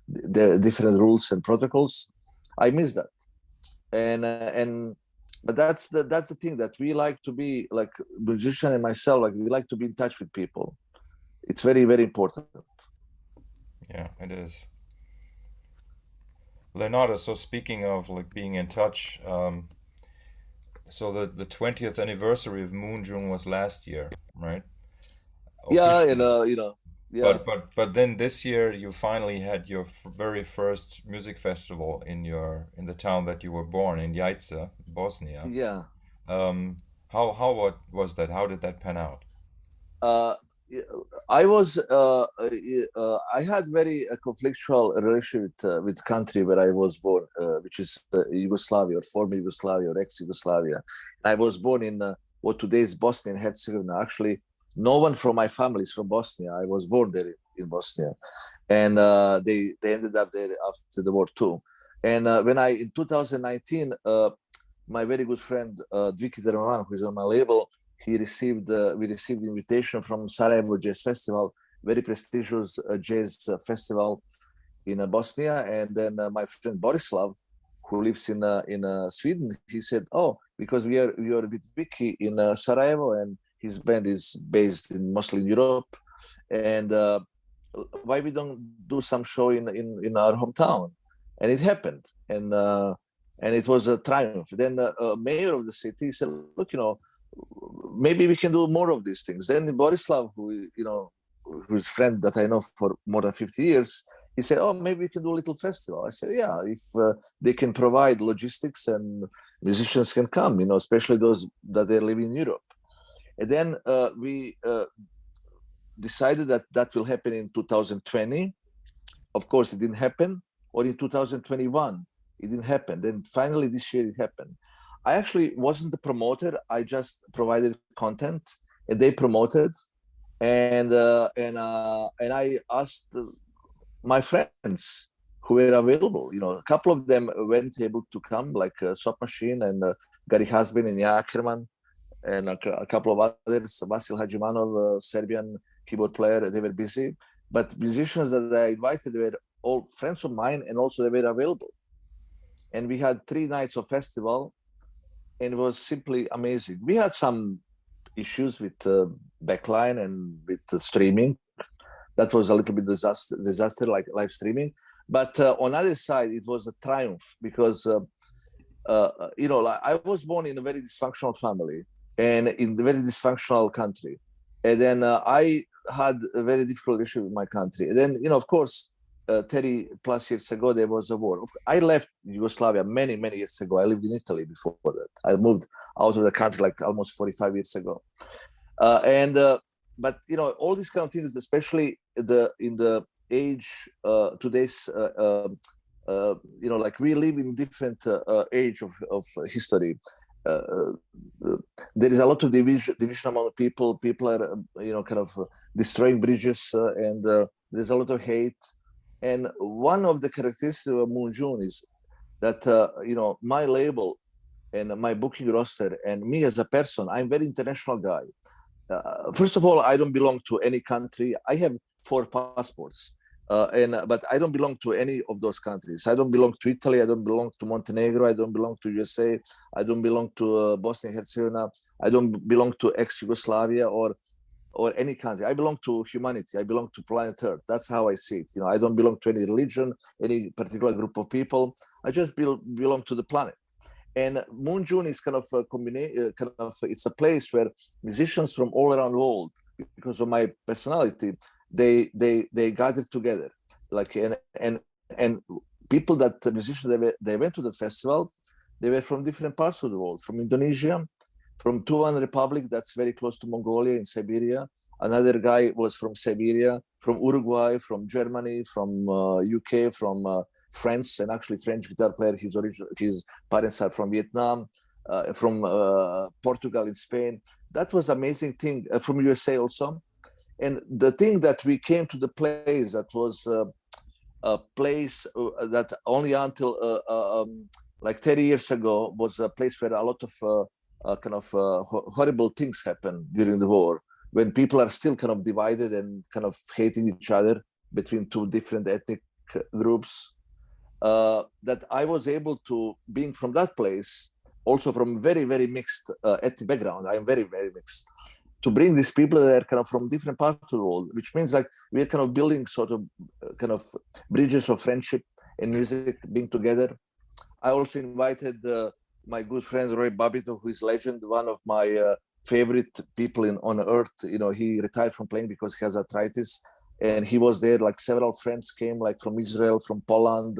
Speaker 5: the different rules and protocols. I miss that, but that's the thing, that we like to be, like musician and myself, like we like to be in touch with people. It's very, very important.
Speaker 1: Yeah, it is. Leonardo, so speaking of like being in touch, so the 20th anniversary of MoonJune was last year, right?
Speaker 5: Yeah,
Speaker 1: Officially.
Speaker 5: Yeah.
Speaker 1: But then this year you finally had your very first music festival in the town that you were born in, Jajce, Bosnia.
Speaker 5: Yeah.
Speaker 1: How was that? How did that pan out?
Speaker 5: Uh, I had very conflictual relationship with country where I was born, which is Yugoslavia, or former Yugoslavia, or ex-Yugoslavia. I was born in what today is Bosnia and Herzegovina. Actually, no one from my family is from Bosnia. I was born there in Bosnia, and they ended up there after the war too. And when I in 2019, my very good friend Dviki Derman, who is on my label, we received invitation from Sarajevo Jazz Festival, very prestigious jazz festival in Bosnia. And then my friend Borislav, who lives in Sweden, he said, "Oh, because we are with Vicky in Sarajevo, and his band is based mostly in Europe, and why we don't do some show in our hometown?" And it happened, and it was a triumph. Then mayor of the city said, "Look, maybe we can do more of these things." Then Borislav, who's friend that I know for more than 50 years, he said, "Oh, maybe we can do a little festival." I said, "Yeah, if they can provide logistics and musicians can come, especially those that they're living in Europe." And then we decided that will happen in 2020. Of course, it didn't happen. Or in 2021, it didn't happen. Then finally this year it happened. I actually wasn't the promoter. I just provided content, and they promoted. And I asked my friends who were available. A couple of them weren't able to come, like Soap Machine and Gary Hasbin and Jan Ackerman, and a couple of others, Vasil Hadjimanov, Serbian keyboard player. They were busy. But musicians that I invited were all friends of mine, and also they were available. And we had 3 nights of festival, and it was simply amazing. We had some issues with backline and with streaming. That was a little bit disaster, like live streaming. But on the other side, it was a triumph because, I was born in a very dysfunctional family and in a very dysfunctional country. And then I had a very difficult issue with my country. And then, of course, 30 plus years ago, there was a war. I left Yugoslavia many, many years ago. I lived in Italy before that. I moved out of the country like almost 45 years ago. But, all these kind of things, especially in the age, today's, like we live in different age of history. There is a lot of division among people. People are, kind of destroying bridges, and there's a lot of hate. And one of the characteristics of MoonJune is that, my label and my booking roster and me as a person, I'm a very international guy. First of all, I don't belong to any country. I have 4 passports, but I don't belong to any of those countries. I don't belong to Italy. I don't belong to Montenegro. I don't belong to USA. I don't belong to Bosnia and Herzegovina. I don't belong to ex-Yugoslavia or any country. I belong to humanity. I belong to planet Earth. That's how I see it. I don't belong to any religion, any particular group of people. I just belong to the planet. And MoonJune is kind of a combination. It's a place where musicians from all around the world, because of my personality, they gather together. And people musicians they went to the festival. They were from different parts of the world, from Indonesia, from Tuvan Republic, that's very close to Mongolia in Siberia. Another guy was from Siberia, from Uruguay, from Germany, from UK, from France, and actually French guitar player. His parents are from Vietnam, from Portugal and Spain. That was amazing thing. From USA also. And the thing that we came to the place that was a place that only until like 30 years ago was a place where a lot of horrible things happen during the war, when people are still kind of divided and kind of hating each other between 2 different ethnic groups. That I was able to, being from that place, also from very, very mixed ethnic background. I am very, very mixed. To bring these people that are kind of from different parts of the world, which means like we're kind of building sort of kind of bridges of friendship and music being together. I also invited my good friend Roy Babito, who is legend, one of my favorite people on earth. He retired from playing because he has arthritis. and he was there. Like several friends came, like from Israel, from Poland,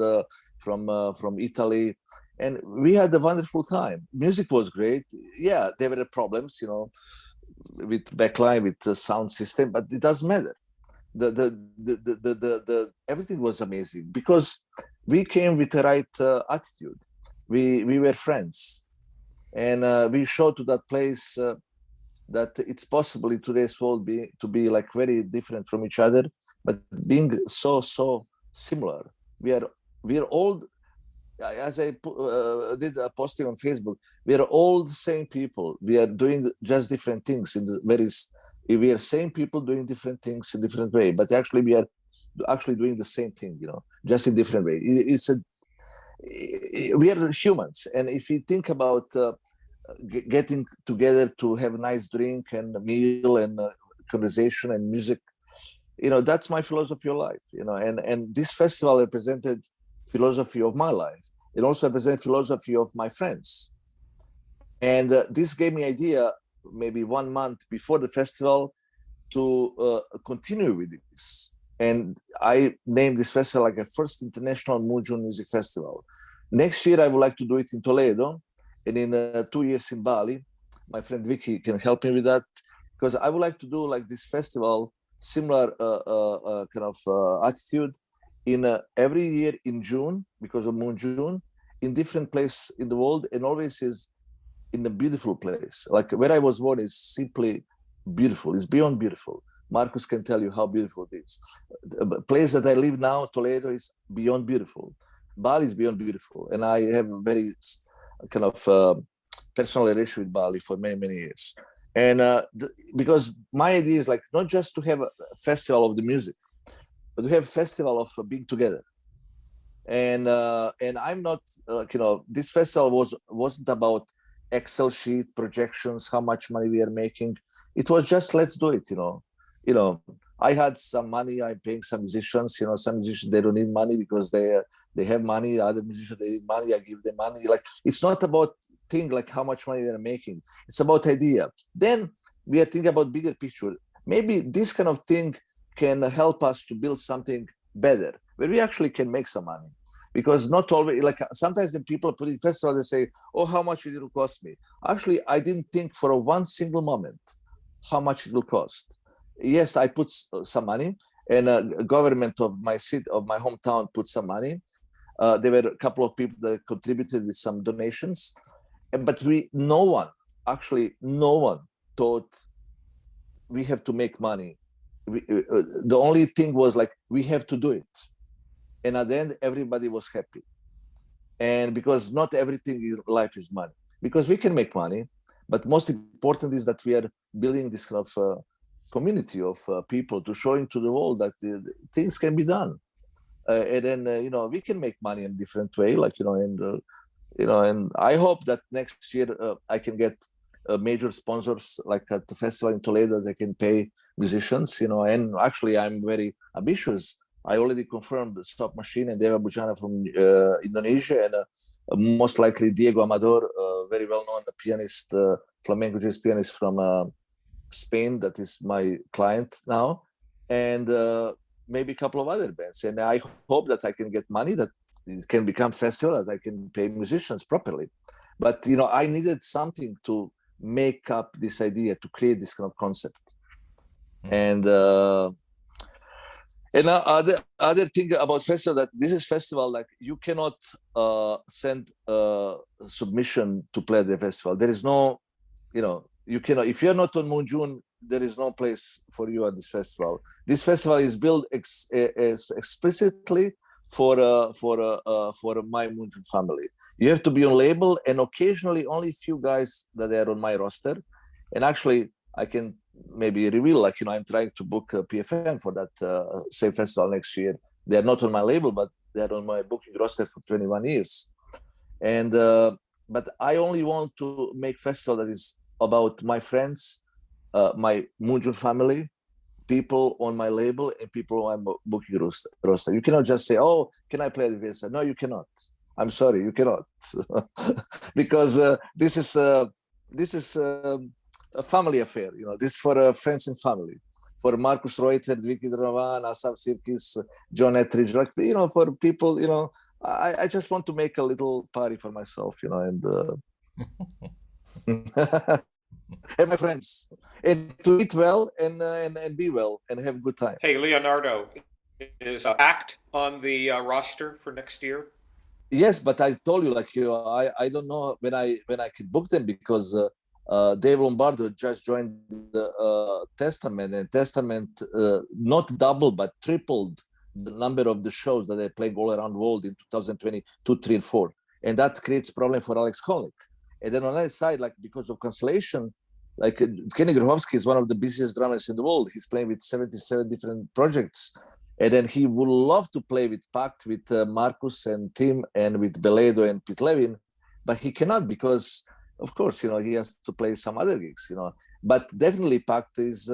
Speaker 5: from Italy, and we had a wonderful time. Music was great. Yeah, there were problems, with backline, with the sound system, but it doesn't matter. The everything was amazing because we came with the right attitude. We were friends, and we showed to that place that it's possible in today's world to be like very different from each other, but being so similar. We are all, as I did a posting on Facebook, we are all the same people. We are doing just different things we are same people doing different things in different way, but actually we are actually doing the same thing, just in different way. We are humans, and if you think about getting together to have a nice drink and a meal and conversation and music, that's my philosophy of life, and this festival represented philosophy of my life. It also represents philosophy of my friends, and this gave me idea maybe 1 month before the festival to continue with this. And I named this festival like a first international MoonJune music festival. Next year I would like to do it in Toledo, and in 2 years in Bali. My friend Vicky can help me with that, because I would like to do like this festival, similar kind of attitude in every year in June, because of MoonJune, in different place in the world, and always is in a beautiful place. Like where I was born is simply beautiful. It's beyond beautiful. Markus can tell you how beautiful it is. The place that I live now, Toledo, is beyond beautiful. Bali is beyond beautiful, and I have a very kind of personal relation with Bali for many years. And because my idea is like not just to have a festival of the music, but to have a festival of being together. And I'm not this festival wasn't about Excel sheet projections, how much money we are making. It was just, let's do it. I had some money. I'm paying some musicians. Some musicians, they don't need money because they have money. Other musicians, they need money. I give them money. Like, it's not about thing like how much money we are making. It's about idea. Then we are thinking about bigger picture. Maybe this kind of thing can help us to build something better, where we actually can make some money. Because not always, like sometimes the people putting festival, they say, oh, how much it will cost me? Actually, I didn't think for one single moment how much it will cost. Yes, I put some money, and government of my city, of my hometown, put some money. There were a couple of people that contributed with some donations, but no one thought we have to make money. The only thing was like, we have to do it. And at the end, everybody was happy. And because not everything in life is money, because we can make money, but most important is that we are building this kind of community of people to show into the world that things can be done. And then, we can make money in a different way, like, and I hope that next year I can get major sponsors, like at the festival in Toledo, they can pay musicians, and actually I'm very ambitious. I already confirmed the Stop Machine and Deva Bujana from Indonesia, and most likely Diego Amador, very well-known pianist, flamenco jazz pianist from Spain, that is my client now, and maybe a couple of other bands. And I hope that I can get money, that it can become festival, that I can pay musicians properly. But, I needed something to make up this idea, to create this kind of concept. And other thing about festival, that this is festival, like you cannot send submission to play at the festival. There is no, you cannot, if you're not on MoonJune, there is no place for you at this festival. This festival is built explicitly for my MoonJune family. You have to be on label, and occasionally only few guys that are on my roster. And actually, I can maybe reveal, like, I'm trying to book a PFM for that same festival next year. They're not on my label, but they're on my booking roster for 21 years. And but I only want to make festival that is about my friends, my MoonJune family, people on my label, and people on my booking roster. You cannot just say, oh, can I play the festival? No, you cannot. I'm sorry, you cannot. Because this is a family affair, this is for friends and family. for Markus Reuter, Vicky Dravan, Asaf Sirkis, John Ettridge, like, for people, I just want to make a little party for myself, and and my friends, and to eat well and be well and have a good time.
Speaker 2: Hey, Leonardo, is ACT on the roster for next year?
Speaker 5: Yes, but I told you, I don't know when I could book them, because Dave Lombardo just joined the Testament, and Testament not double but tripled the number of the shows that they're playing all around the world in 2022, 3, and 4, and that creates problem for Alex Konlik. And then on the other side, because of cancellation, Kenny Grohovsky is one of the busiest drummers in the world. He's playing with 77 different projects. And then he would love to play with Pact, with Markus and Tim, and with Beledo and Pete Levin, but he cannot because, of course, he has to play some other gigs, But definitely Pact is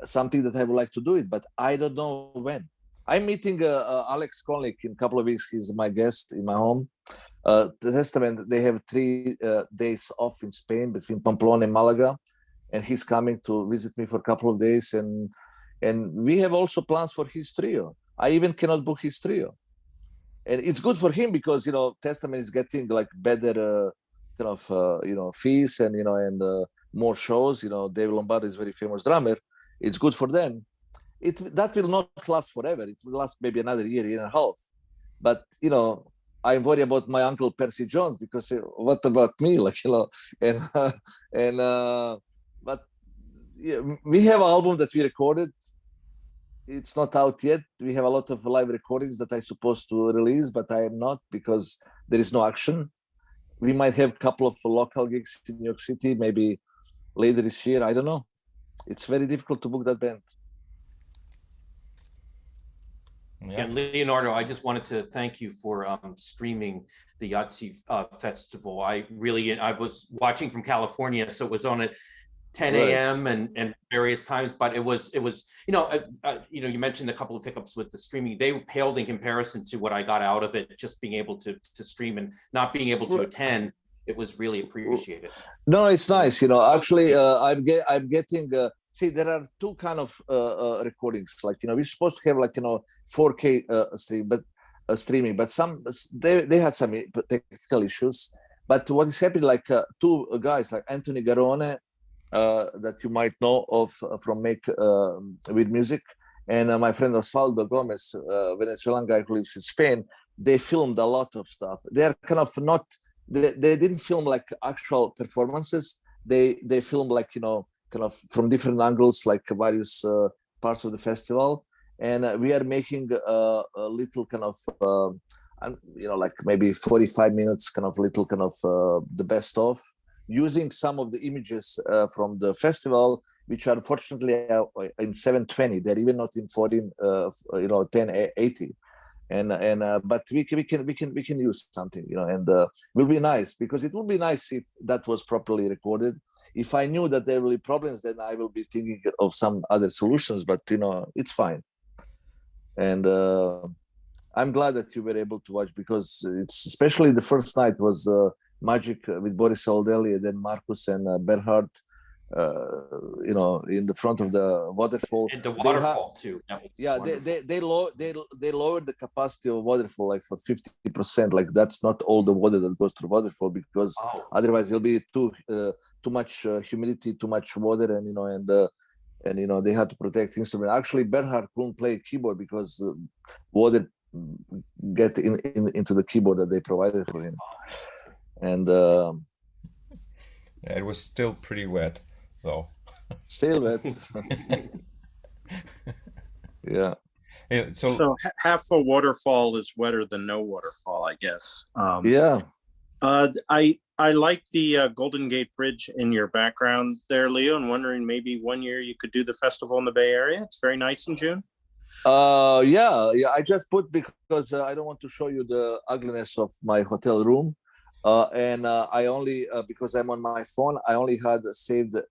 Speaker 5: something that I would like to do it, but I don't know when. I'm meeting Alex Konlik in a couple of weeks. He's my guest in my home. The Testament, they have 3 days off in Spain between Pamplona and Malaga, and he's coming to visit me for a couple of days, and we have also plans for his trio. I even cannot book his trio, and it's good for him because Testament is getting better fees and more shows. Dave Lombardo is a very famous drummer. It's good for them. That will not last forever. It will last maybe another year and a half. But I worry about my uncle Percy Jones, because what about me? But yeah, we have an album that we recorded. It's not out yet. We have a lot of live recordings that I'm supposed to release, but I am not, because there is no action. We might have a couple of local gigs in New York City, maybe later this year. I don't know. It's very difficult to book that band.
Speaker 8: Yeah. And Leonardo, I just wanted to thank you for streaming the Yahtzee festival. I was watching from California, so it was on at 10 a.m. and various times, but it was you mentioned a couple of hiccups with the streaming. They paled in comparison to what I got out of it, just being able to stream and not being able to attend. It was really appreciated. No,
Speaker 5: it's nice. Actually, I'm getting. See, there are 2 kind of recordings. We're supposed to have 4K streaming, but they had some technical issues. But what is happening, 2 guys like Anthony Garone, that you might know of from Make with Music, and my friend Osvaldo Gomez, Venezuelan guy who lives in Spain. They filmed a lot of stuff. They are kind of not. They didn't film actual performances. They filmed kind of from different angles, various parts of the festival, and we are making a little kind of maybe 45 minutes kind of little kind of the best of, using some of the images from the festival, which are fortunately in 720. They're even not in 1080, but we can use something, and will be nice, because it would be nice if that was properly recorded. If I knew that there will be problems, then I will be thinking of some other solutions, but it's fine. And I'm glad that you were able to watch, because it's especially the first night was magic with Boris Aldelli, and then Markus and Bernhard, in the front of the waterfall.
Speaker 8: And the waterfall too.
Speaker 5: Yeah, they lowered the capacity of waterfall for 50%. That's not all the water that goes through waterfall, because otherwise there'll be too much humidity, too much water, and they had to protect instrument. Actually, Bernhard couldn't play keyboard because water get into the keyboard that they provided for him, and
Speaker 1: it was still pretty wet, though.
Speaker 5: Still wet. Yeah.
Speaker 9: So half a waterfall is wetter than no waterfall, I guess.
Speaker 5: Yeah.
Speaker 9: I like the Golden Gate Bridge in your background there, Leo, and wondering maybe one year you could do the festival in the Bay Area. It's very nice in June.
Speaker 5: Yeah. I just put, because I don't want to show you the ugliness of my hotel room. And I only, because I'm on my phone, I only had saved a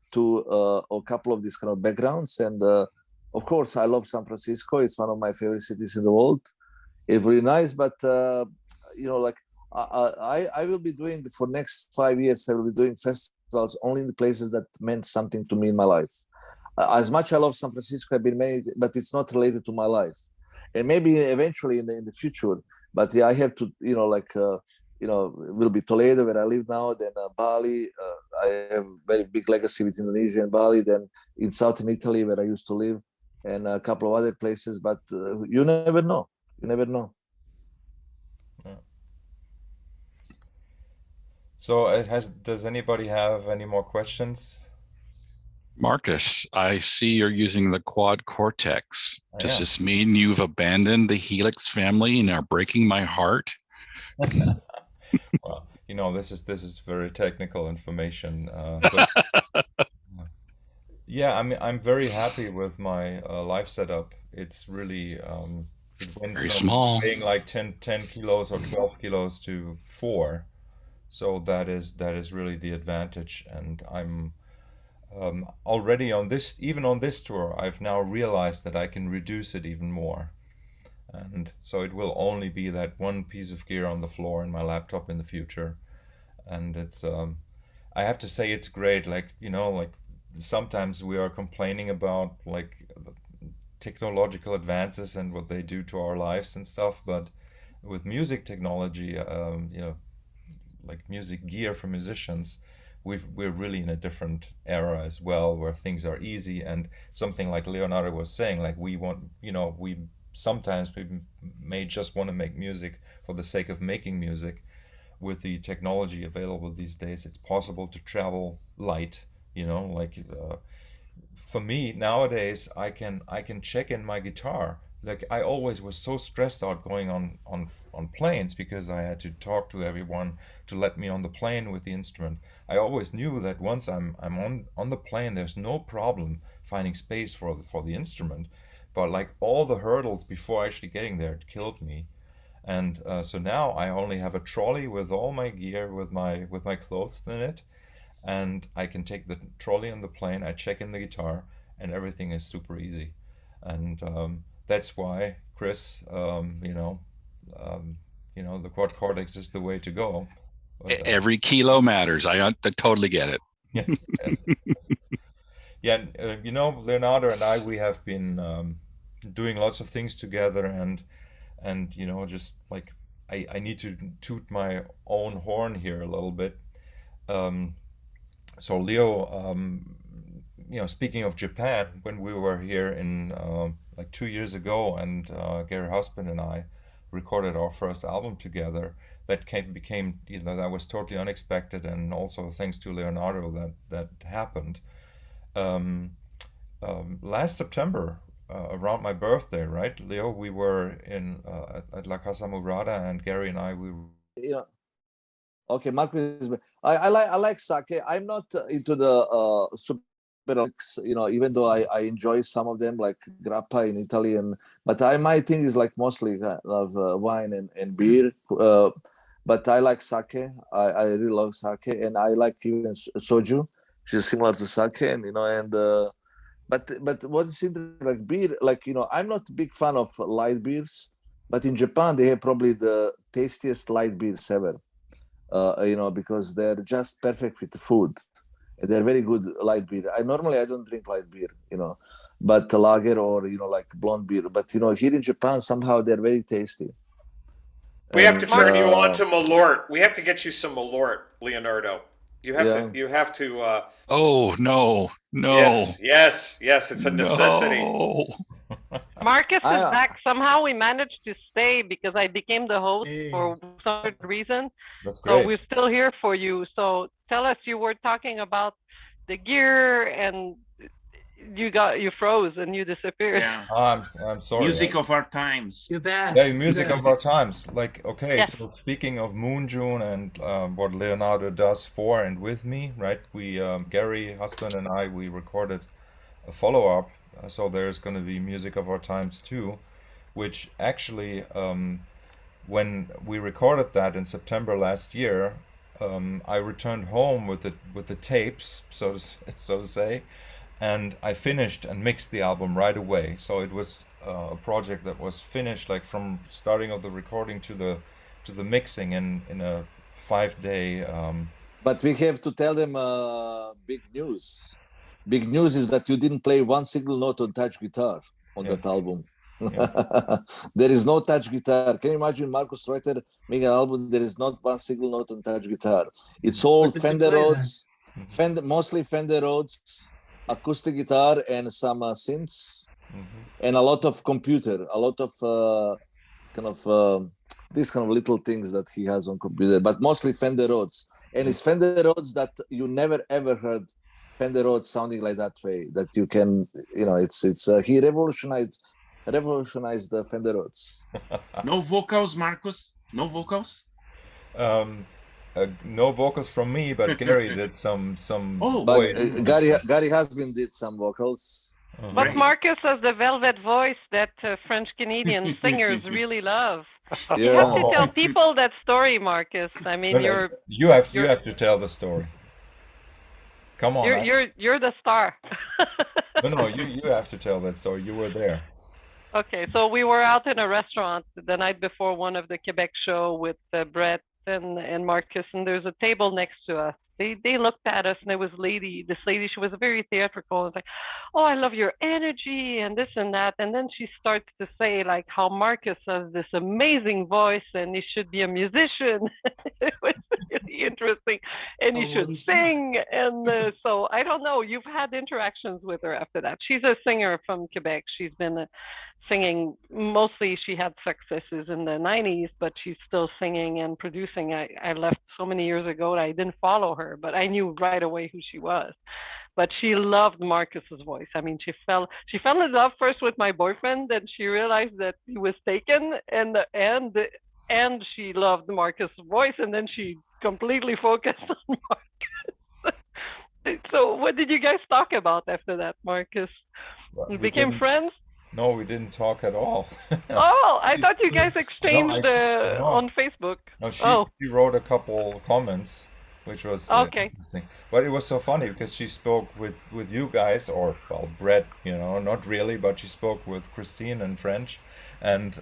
Speaker 5: couple of these kind of backgrounds. And of course, I love San Francisco. It's one of my favorite cities in the world. It's really nice, but I will be doing, for next 5 years, I will be doing festivals only in the places that meant something to me in my life. as much I love San Francisco, I've been many, but it's not related to my life, and maybe eventually in the future. But yeah, I have to, will be Toledo where I live now, then Bali. I have very big legacy with Indonesia and Bali. Then in southern Italy where I used to live, and a couple of other places. But you never know. You never know.
Speaker 1: Yeah. So does anybody have any more questions?
Speaker 3: Markus, I see you're using the quad cortex. Does
Speaker 1: Yeah.
Speaker 3: this mean you've abandoned the Helix family and are breaking my heart?
Speaker 1: Well, this is very technical information. Yeah, I'm very happy with my life setup. It's really it went
Speaker 3: Very
Speaker 1: from
Speaker 3: small.
Speaker 1: weighing like 10 kilos or 12 kilos to 4. So that is really the advantage. And I'm already on this, even on this tour, I've now realized that I can reduce it even more. And so it will only be that one piece of gear on the floor and my laptop in the future. And it's I have to say it's great. Like, like sometimes we are complaining about like technological advances and what they do to our lives and stuff, but with music technology, like music gear for musicians, we're really in a different era as well, where things are easy. And something like Leonardo was saying, like we sometimes we may just want to make music for the sake of making music. With the technology available these days, it's possible to travel light, for me nowadays, I can check in my guitar. Like I always was so stressed out going on planes because I had to talk to everyone to let me on the plane with the instrument. I always knew that once I'm on the plane, there's no problem finding space for the instrument. But like all the hurdles before actually getting there, it killed me. And so now I only have a trolley with all my gear, with my clothes in it, and I can take the trolley on the plane. I check in the guitar, and everything is super easy. And that's why, Chris, the quad cortex is the way to go. But,
Speaker 3: every kilo matters. I totally get it.
Speaker 1: Yes, yes. Yeah, Leonardo and I, we have been doing lots of things together, and just like I need to toot my own horn here a little bit. So Leo, speaking of Japan, when we were here in like 2 years ago, and Gary Husband and I recorded our first album together, that became that was totally unexpected, and also thanks to Leonardo that happened. Last September, around my birthday, right, Leo? We were in at La Casa Murada, and Gary and I,
Speaker 5: Yeah. Okay, Marcus. I like sake. I'm not into the super, even though I enjoy some of them, like grappa in Italy, but my thing is like mostly of wine and beer. But I like sake. I really love sake, and I like even soju, which is similar to sake, but what is interesting, like beer, like I'm not a big fan of light beers, but in Japan they have probably the tastiest light beers ever. Because they're just perfect with the food. They're very good light beer. I don't drink light beer, but lager or like blonde beer. But here in Japan somehow they're very tasty.
Speaker 2: We have to turn you on to Malort. We have to get you some Malort, Leonardo. You have to.
Speaker 3: Oh no!
Speaker 2: Yes. It's a necessity.
Speaker 3: No.
Speaker 4: Markus is back. Somehow we managed to stay because I became the host for some reason.
Speaker 1: That's great.
Speaker 4: So we're still here for you. So tell us, you were talking about the gear and you froze and you disappeared.
Speaker 7: Yeah.
Speaker 1: I'm sorry.
Speaker 7: Music of our times.
Speaker 10: You're back.
Speaker 1: Yeah, music of our times. Like, okay,
Speaker 4: Yes.
Speaker 1: So speaking of MoonJune and what Leonardo does for and with me, right? We, Gary, Husband, and I, we recorded a follow-up. So there's going to be music of our times too, which actually, when we recorded that in September last year, I returned home with the tapes, so to say, and I finished and mixed the album right away. So it was a project that was finished like from starting of the recording to the mixing in a 5-day.
Speaker 5: But we have to tell them big news. big news is that you didn't play one single note on touch guitar on
Speaker 1: Yeah.
Speaker 5: that album.
Speaker 1: Yeah.
Speaker 5: There is no touch guitar. Can you imagine Markus Reuter making an album? There is not one single note on touch guitar. It's all
Speaker 10: What did you
Speaker 5: Fender
Speaker 10: play then?
Speaker 5: Rhodes, mostly Fender Rhodes, acoustic guitar, and some synths, and a lot of computer, a lot of these kind of little things that he has on computer, but mostly Fender Rhodes. And it's Fender Rhodes that you never ever heard Fender Rhodes sounding like that way. That you can, he revolutionized the Fender Rhodes.
Speaker 7: No vocals, Markus? No vocals?
Speaker 1: No vocals from me, but Gary did some.
Speaker 7: Oh,
Speaker 5: but Gary Husband did some vocals.
Speaker 4: But
Speaker 7: Great.
Speaker 4: Markus has the velvet voice that French Canadian singers really love. You
Speaker 5: Yeah.
Speaker 4: have to tell people that story, Markus. I mean,
Speaker 1: you have to tell the story. Come on.
Speaker 4: you're the star.
Speaker 1: No, you have to tell that story. You were there.
Speaker 4: Okay, so we were out in a restaurant the night before one of the Quebec show with Brett and Markus, and there's a table next to us. They looked at us, and there was this lady, she was very theatrical. It's like, oh, I love your energy and this and that. And then she starts to say like how Markus has this amazing voice and he should be a musician. It was really interesting, and he should sing. And so I don't know. You've had interactions with her after that. She's a singer from Quebec. She's been singing mostly. She had successes in the 90s, but she's still singing and producing. I left so many years ago that I didn't follow her, but I knew right away who she was. But she loved Markus's voice. I mean, she fell in love first with my boyfriend, and she realized that he was taken, and she loved Markus's voice, and then she completely focused on Markus. So what did you guys talk about after that, Markus? You became friends?
Speaker 1: No, we didn't talk at all.
Speaker 4: Oh, I thought you guys exchanged on Facebook.
Speaker 1: No, she wrote a couple comments, which was interesting. But it was so funny because she spoke with you guys, or well, Brett, not really, but she spoke with Christine in French, and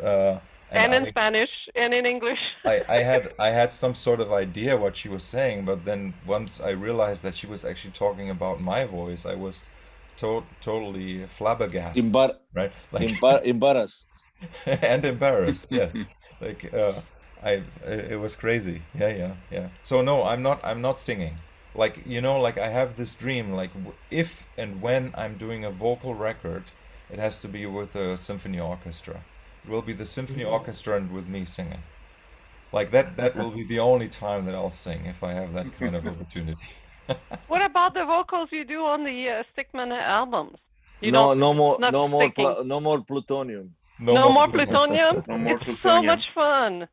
Speaker 1: in
Speaker 4: Spanish and in English.
Speaker 1: I had some sort of idea what she was saying, but then once I realized that she was actually talking about my voice, I was totally flabbergasted, right? Like
Speaker 5: embarrassed
Speaker 1: and embarrassed. Yeah, like it was crazy. Yeah. So no, I'm not singing. Like like I have this dream. Like if and when I'm doing a vocal record, it has to be with a symphony orchestra. It will be the symphony orchestra and with me singing. Like that will be the only time that I'll sing if I have that kind of opportunity.
Speaker 4: What about the vocals you do on the Stickman albums?
Speaker 5: No more plutonium.
Speaker 4: No more plutonium?
Speaker 7: No more
Speaker 4: It's
Speaker 7: plutonium.
Speaker 4: so much fun.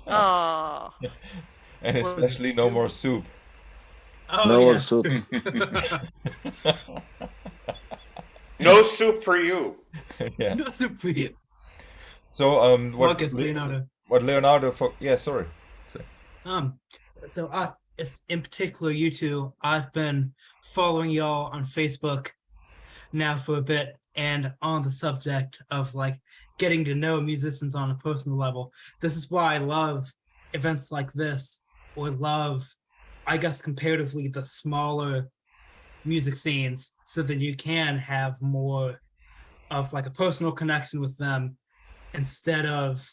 Speaker 4: Oh.
Speaker 1: And especially no more soup.
Speaker 10: Oh,
Speaker 5: No more
Speaker 10: yes.
Speaker 5: soup.
Speaker 2: No soup for you.
Speaker 1: Yeah.
Speaker 10: No soup for you.
Speaker 1: So
Speaker 10: Markus, Leonardo.
Speaker 1: What Leonardo sorry.
Speaker 10: So in particular, you two, I've been following y'all on Facebook now for a bit, and on the subject of like getting to know musicians on a personal level. This is why I love events like this, or love, I guess, comparatively the smaller music scenes, so that you can have more of like a personal connection with them instead of,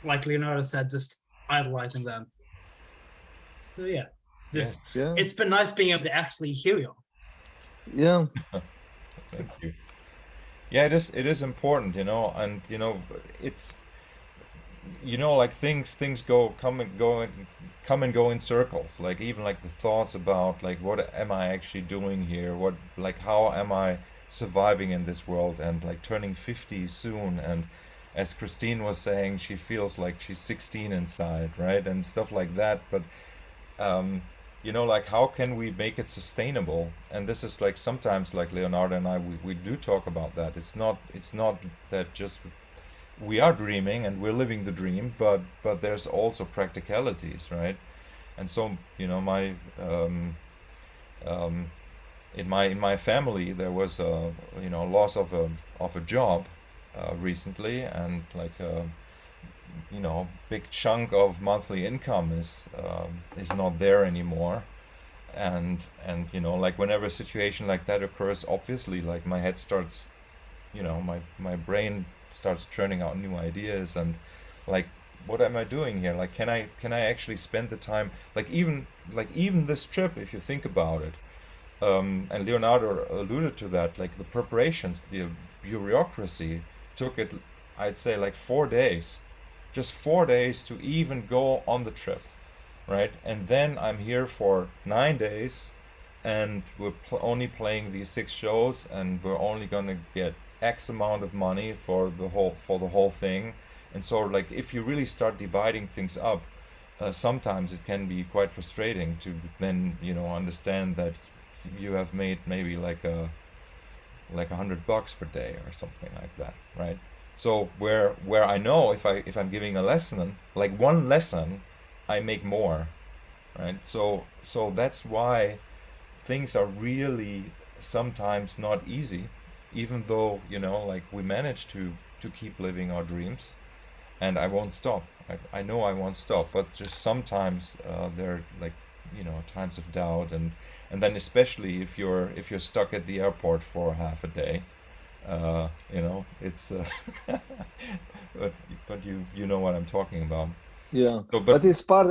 Speaker 10: like Leonardo said, just idolizing them. So yeah, it's been nice being able to actually hear y'all.
Speaker 5: Yeah.
Speaker 1: Thank you. Yeah, it is important, and it's like things come and go in circles. Like even like the thoughts about like what am I actually doing here? How am I surviving in this world? And like turning 50 soon, and as Christine was saying, she feels like she's 16 inside, right? And stuff like that. But like how can we make it sustainable? And this is like sometimes like Leonardo and I, we do talk about that. It's not that just we are dreaming and we're living the dream, but there's also practicalities, right? And so my in my family there was a loss of a job recently, and like big chunk of monthly income is not there anymore, and you know, like whenever a situation like that occurs, obviously like my head starts, you know, my brain starts churning out new ideas, and like, what am I doing here? Like, can I actually spend the time, like even this trip, if you think about it, and Leonardo alluded to that, like the preparations, the bureaucracy took it, I'd say like 4 days, just 4 days to even go on the trip, right? And then I'm here for 9 days, and we're only playing these 6 shows, and we're only gonna get X amount of money for the whole thing. And so, like, if you really start dividing things up, sometimes it can be quite frustrating to then, you know, understand that you have made maybe like $100 per day or something like that, right? So where I know if I'm giving a lesson, like one lesson, I make more, right? So that's why things are really sometimes not easy, even though, you know, like we manage to keep living our dreams, and I won't stop. I know I won't stop, but just sometimes there are, like, you know, times of doubt, and then especially if you're stuck at the airport for half a day, you know, it's but you know what I'm talking about.
Speaker 5: Yeah,
Speaker 1: So,
Speaker 5: but it's part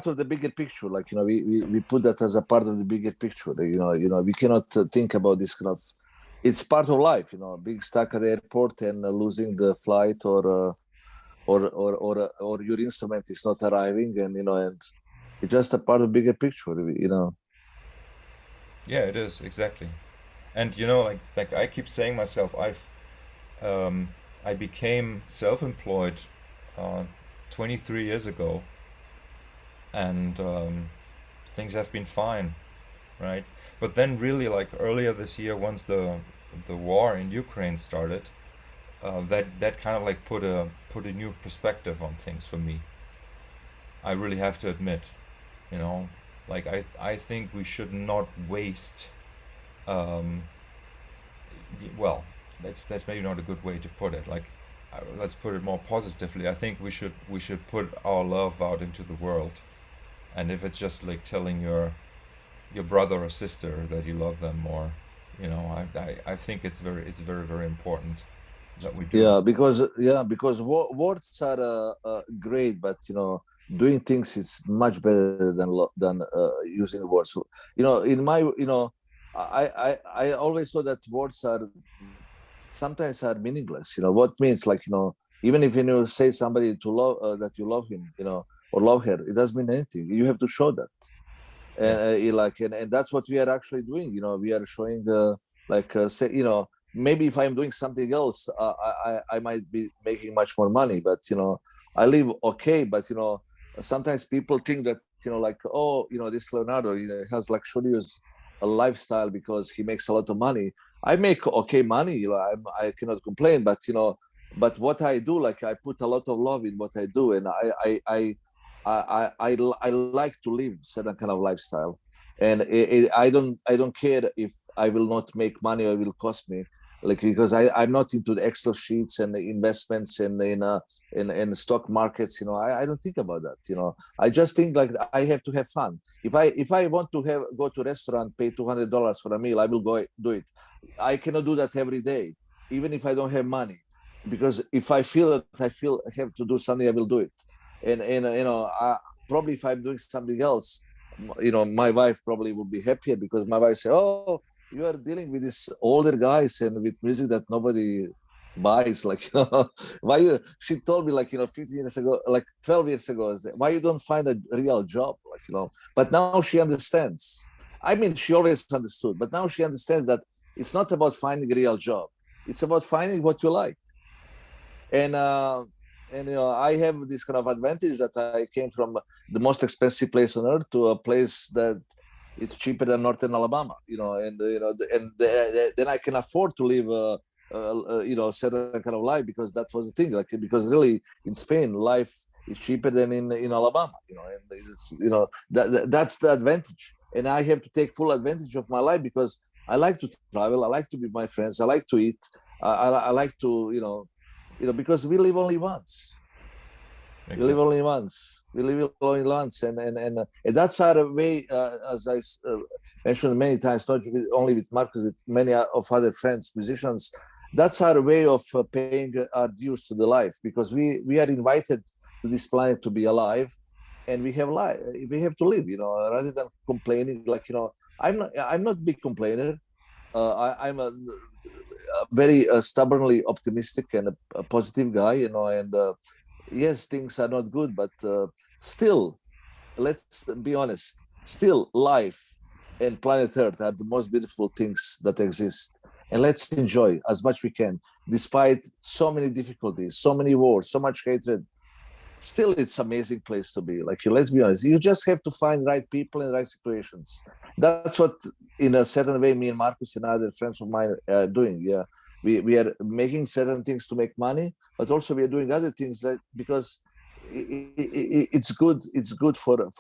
Speaker 5: of the bigger picture. Like, you know, we put that as a part of the bigger picture. You know, we cannot think about this kind of. It's part of life, you know, being stuck at the airport and losing the flight, or your instrument is not arriving, and you know, and it's just a part of the bigger picture, you know.
Speaker 1: yeah, it is exactly. And you know, like I keep saying myself, I became self-employed uh, 23 years ago, and things have been fine, right? But then really, like earlier this year, once the war in Ukraine started, that kind of like put a new perspective on things for me. I really have to admit, you know, like I think we should not waste. Um, well, that's maybe not a good way to put it. Like, let's put it more positively. I think we should put our love out into the world, and if it's just like telling your brother or sister that you love them more, you know, I think it's very very important that we do
Speaker 5: Yeah,
Speaker 1: that.
Speaker 5: because words are great, but you know, doing things is much better than using words. So, you know, in my, you know, I always thought that words are sometimes are meaningless. You know, what means, like, you know, even if you say somebody to love that you love him, you know, or love her, it doesn't mean anything. You have to show that.
Speaker 1: Yeah.
Speaker 5: And and that's what we are actually doing. You know, we are showing say, you know, maybe if I'm doing something else, I might be making much more money, but you know, I live okay. But you know, sometimes people think that, you know, like, oh, you know, this Leonardo, you know, has luxurious a lifestyle because he makes a lot of money. I make okay money, you know, I cannot complain, but you know, but what I do, like, I put a lot of love in what I do, and I like to live certain kind of lifestyle, and I don't care if I will not make money or it will cost me, like, because I'm not into the Excel sheets and the investments in stock markets. You know, I don't think about that. You know, I just think like I have to have fun. If I want to go to a restaurant, pay $200 for a meal, I will go do it. I cannot do that every day, even if I don't have money, because if I feel that I have to do something, I will do it. And you know, probably if I'm doing something else, you know, my wife probably would be happier, because my wife say, "Oh, you are dealing with these older guys and with music that nobody buys." Like, you know, why you? She told me, like, you know, 15 years ago, like 12 years ago, why you don't find a real job, like, you know. But now she understands. I mean, she always understood, but now she understands that it's not about finding a real job. It's about finding what you like. And you know, I have this kind of advantage that I came from the most expensive place on earth to a place that it's cheaper than Northern Alabama, you know, and you know, then I can afford to live you know, certain kind of life, because that was the thing, like, because really in Spain life is cheaper than in Alabama, you know, and it's, you know, that's the advantage, and I have to take full advantage of my life, because I like to travel, I like to be with my friends, I like to eat, I like to, you know, because we live only once. We live only once. We live only once, and that's our way. As I mentioned many times, not only with Markus, with many of other friends, musicians. That's our way of paying our dues to the life, because we are invited to this planet to be alive, and we have to live. Rather than complaining, like I'm not a big complainer. I'm a very stubbornly optimistic and a positive guy, and yes, things are not good, but still, let's be honest, still life and planet Earth are the most beautiful things that exist. And let's enjoy as much we can, despite so many difficulties, so many wars, so much hatred. Still, it's an amazing place to be. Like, let's be honest, you just have to find right people in right situations. That's what, in a certain way, me and Markus and other friends of mine are doing. Yeah, we are making certain things to make money, but also we are doing other things because it's good. It's good for our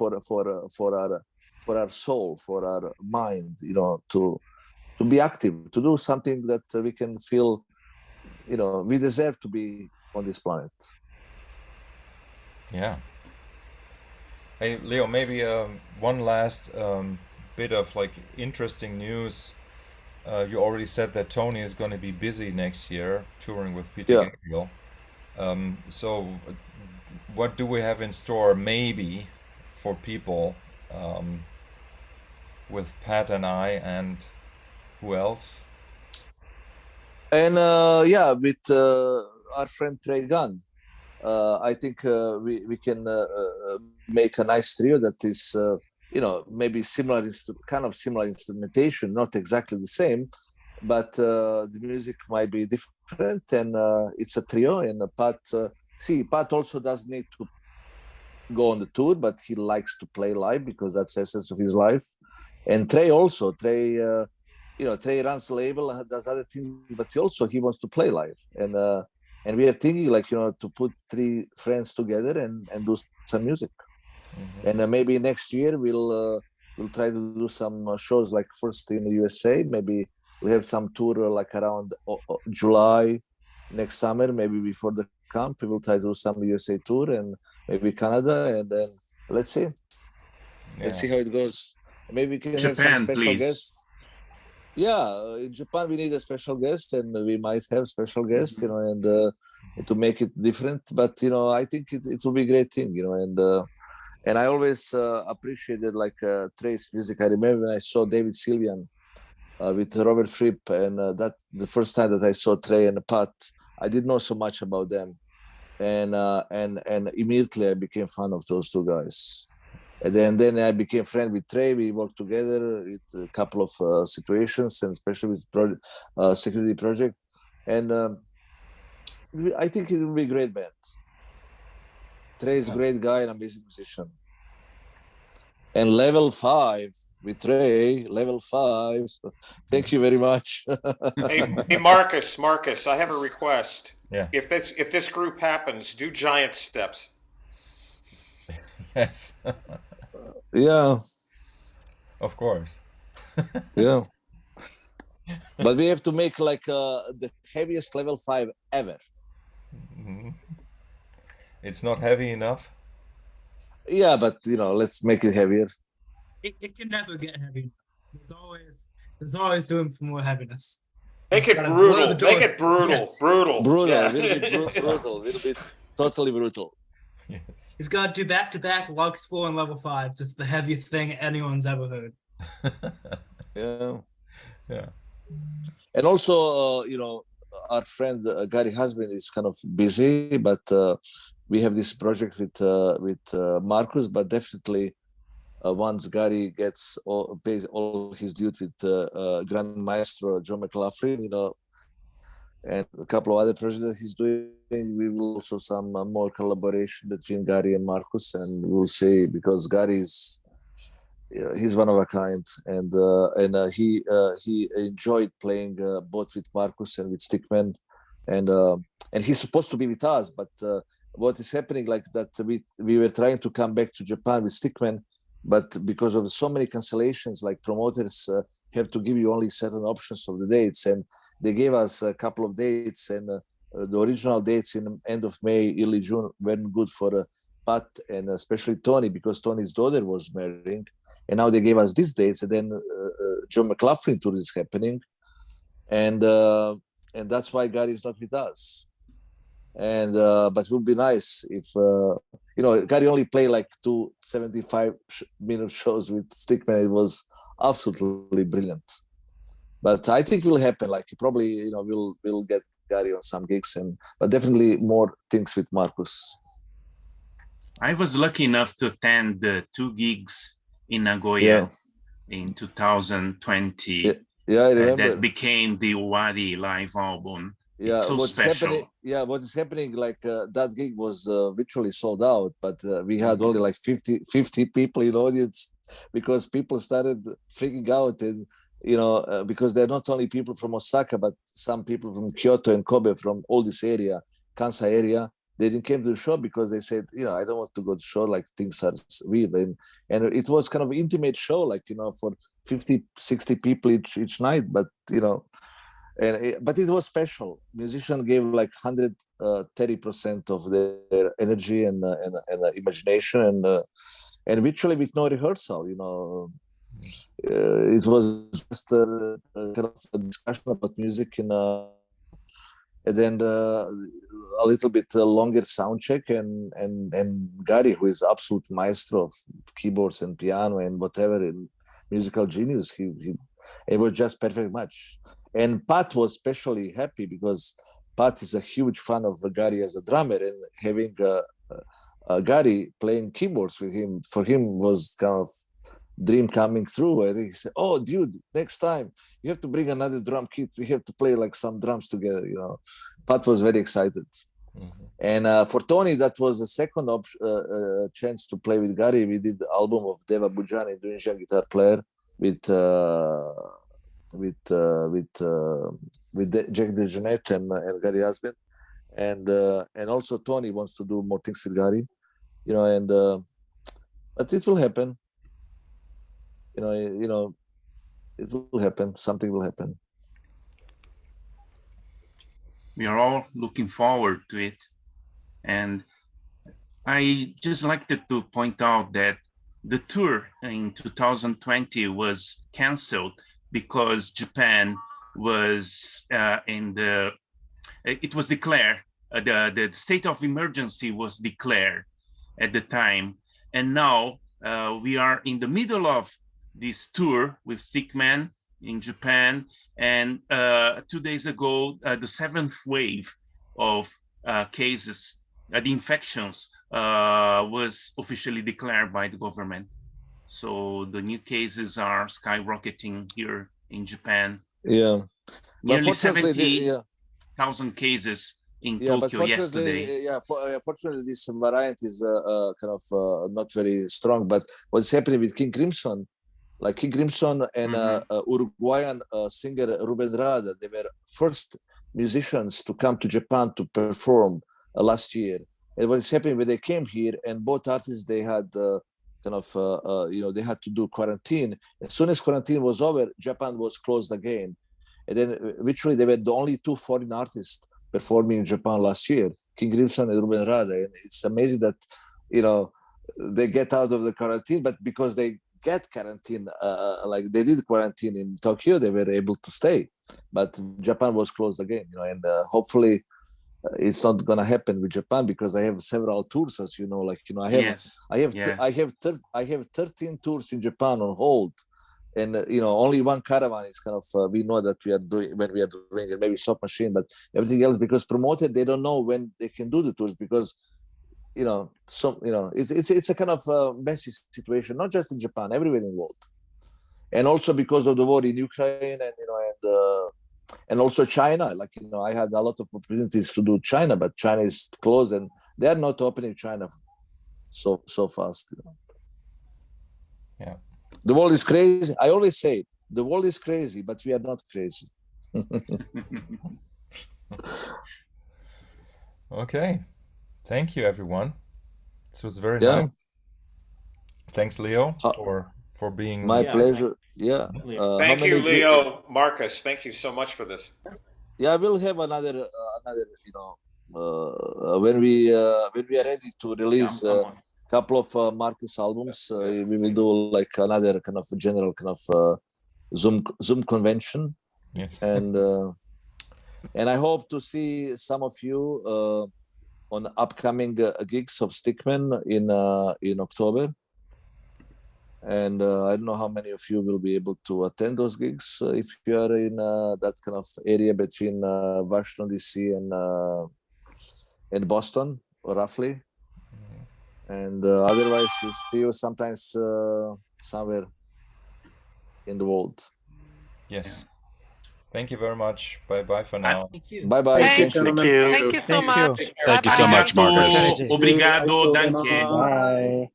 Speaker 5: soul, for our mind. To be active, to do something that we can feel. We deserve to be on this planet.
Speaker 1: Yeah. Hey, Leo, maybe one last bit of like interesting news. You already said that Tony is going to be busy next year touring with Peter Gabriel. So what do we have in store maybe for people with Pat and I, and who else?
Speaker 5: And with our friend Trey Gunn. I think we can make a nice trio that is, maybe kind of similar instrumentation, not exactly the same, but the music might be different, and it's a trio. And Pat also doesn't need to go on the tour, but he likes to play live because that's the essence of his life. And Trey also, Trey runs the label, does other things, but he wants to play live. And we are thinking to put three friends together and do some music. Mm-hmm. And maybe next year we'll try to do some shows, like first in the USA. Maybe we have some tour around July next summer. Maybe before the camp, we will try to do some USA tour, and maybe Canada, and then let's see. Yeah. Let's see how it goes. Maybe we can have some special guests. Yeah, in Japan we need a special guest, and we might have special guests, and to make it different. But I think it will be a great thing, and I always appreciated Trey's music. I remember when I saw David Sylvian with Robert Fripp, and that the first time that I saw Trey and Pat, I didn't know so much about them, and immediately I became fan of those two guys. And then I became friend with Trey. We worked together with a couple of situations, and especially with Security Project. And I think it will be a great band. Trey is a great guy and amazing musician. And Level 5 with Trey, Level 5. Thank you very much.
Speaker 2: Hey, Markus, I have a request.
Speaker 1: Yeah.
Speaker 2: If this group happens, do giant steps.
Speaker 1: Yes.
Speaker 5: Yeah.
Speaker 1: Of course.
Speaker 5: Yeah. But we have to make the heaviest Level 5 ever.
Speaker 1: Mm-hmm. It's not heavy enough.
Speaker 5: Yeah, but let's make it heavier.
Speaker 10: It can never get heavy. There's always room for more heaviness.
Speaker 2: Make it brutal. Make it brutal.
Speaker 10: Yes.
Speaker 2: Brutal.
Speaker 5: Yeah. A little bit brutal. A little bit totally brutal.
Speaker 1: Yes.
Speaker 10: You've got to do back-to-back Lugs 4 and Level 5. Just the heaviest thing anyone's ever heard.
Speaker 5: Yeah.
Speaker 1: Yeah.
Speaker 5: And also, our friend Gary Husband is kind of busy, but we have this project with Markus. But definitely, once Gary pays all his dues with Grand Maestro John McLaughlin, and a couple of other projects that he's doing, we will also some more collaboration between Gary and Markus, and we'll see, because Gary is he's one of a kind, and he enjoyed playing both with Markus and with Stickman, and he's supposed to be with us, but what is happening we were trying to come back to Japan with Stickman, but because of so many cancellations, promoters have to give you only certain options of the dates, and they gave us a couple of dates, and the original dates in end of May, early June weren't good for Pat and especially Tony, because Tony's daughter was marrying, and now they gave us these dates, and then John McLaughlin tour is happening, and that's why Gary is not with us. And but it would be nice if Gary only played like 2 75-minute shows with Stickman. It was absolutely brilliant. But I think it will happen. Like probably we'll get Gary on some gigs, but definitely more things with Markus.
Speaker 7: I was lucky enough to attend the 2 gigs in Nagoya in 2020.
Speaker 5: Yeah, I remember.
Speaker 7: That became the Owari live album.
Speaker 5: Yeah,
Speaker 7: it's so
Speaker 5: what's
Speaker 7: special.
Speaker 5: happening? Yeah, what is happening? Like that gig was virtually sold out, but we had only like 50 people in audience, because people started freaking out, and because they're not only people from Osaka, but some people from Kyoto and Kobe, from all this area, Kansai area. They didn't came to the show because they said, I don't want to go to the show, like things are weird. And it was kind of an intimate show, like, for 50, 60 people each night. But, but it was special. Musicians gave like 130% of their energy and imagination, and virtually with no rehearsal, it was just a kind of a discussion about music and then a little bit longer sound check, and Gary, who is absolute maestro of keyboards and piano and whatever, and musical genius, it was just perfect match. And Pat was especially happy because Pat is a huge fan of Gary as a drummer, and having Gary playing keyboards with him, for him was kind of dream coming through. I think he said, "Oh, dude, next time you have to bring another drum kit. We have to play like some drums together." Pat was very excited. Mm-hmm. And for Tony, that was the second chance to play with Gary. We did the album of Deva Bujan, Indonesian guitar player, with Jack DeJohnette and Gary husband, and also Tony wants to do more things with Gary, but it will happen. It will happen. Something will happen.
Speaker 7: We are all looking forward to it. And I just like to point out that the tour in 2020 was canceled because Japan was it was declared, the state of emergency was declared at the time. And now we are in the middle of this tour with Stickman in Japan, and 2 days ago, the 7th wave of cases, the infections was officially declared by the government. So the new cases are skyrocketing here in Japan.
Speaker 5: Yeah,
Speaker 7: nearly 70,000 cases in Tokyo yesterday.
Speaker 5: Yeah, fortunately, this variant is kind of not very strong. But what's happening with King Crimson? Like King Crimson and Uruguayan singer Ruben Rada, they were first musicians to come to Japan to perform last year. And what is happening when they came here, and both artists, they had they had to do quarantine. As soon as quarantine was over, Japan was closed again. And then literally they were the only 2 foreign artists performing in Japan last year, King Crimson and Ruben Rada. And it's amazing that, they get out of the quarantine, but because they get quarantine, like they did quarantine in Tokyo, they were able to stay, but Japan was closed again, and hopefully it's not going to happen with Japan, because I have several tours, as you know, I have 13 tours in Japan on hold, and only one caravan is kind of we know that we are doing when we are doing it, maybe Soft Machine, but everything else, because promoted, they don't know when they can do the tours, because it's a kind of messy situation, not just in Japan, everywhere in the world, and also because of the war in Ukraine, and also China. Like I had a lot of opportunities to do China, but China is closed, and they are not opening China so fast.
Speaker 1: Yeah,
Speaker 5: the world is crazy. I always say the world is crazy, but we are not crazy.
Speaker 1: Okay. Thank you, everyone. This was very nice. Thanks, Leo, for being
Speaker 5: my pleasure. Yeah.
Speaker 2: Thank you, Leo. Markus, thank you so much for this.
Speaker 5: Yeah, we'll have another, you know, when we are ready to release a couple of Markus albums, we will do like another kind of general kind of Zoom convention.
Speaker 1: Yes.
Speaker 5: And I hope to see some of you on upcoming gigs of Stickman in October. And I don't know how many of you will be able to attend those gigs if you are in that kind of area between Washington DC and Boston, roughly. And otherwise, we'll see you sometimes somewhere in the world.
Speaker 1: Yes. Thank you very much. Bye bye for now.
Speaker 10: Thank you.
Speaker 5: Bye bye.
Speaker 4: Thank
Speaker 5: Thank you.
Speaker 4: Thank you so much.
Speaker 3: Thank you so much, Marcus.
Speaker 7: Obrigado, danke.
Speaker 11: Bye.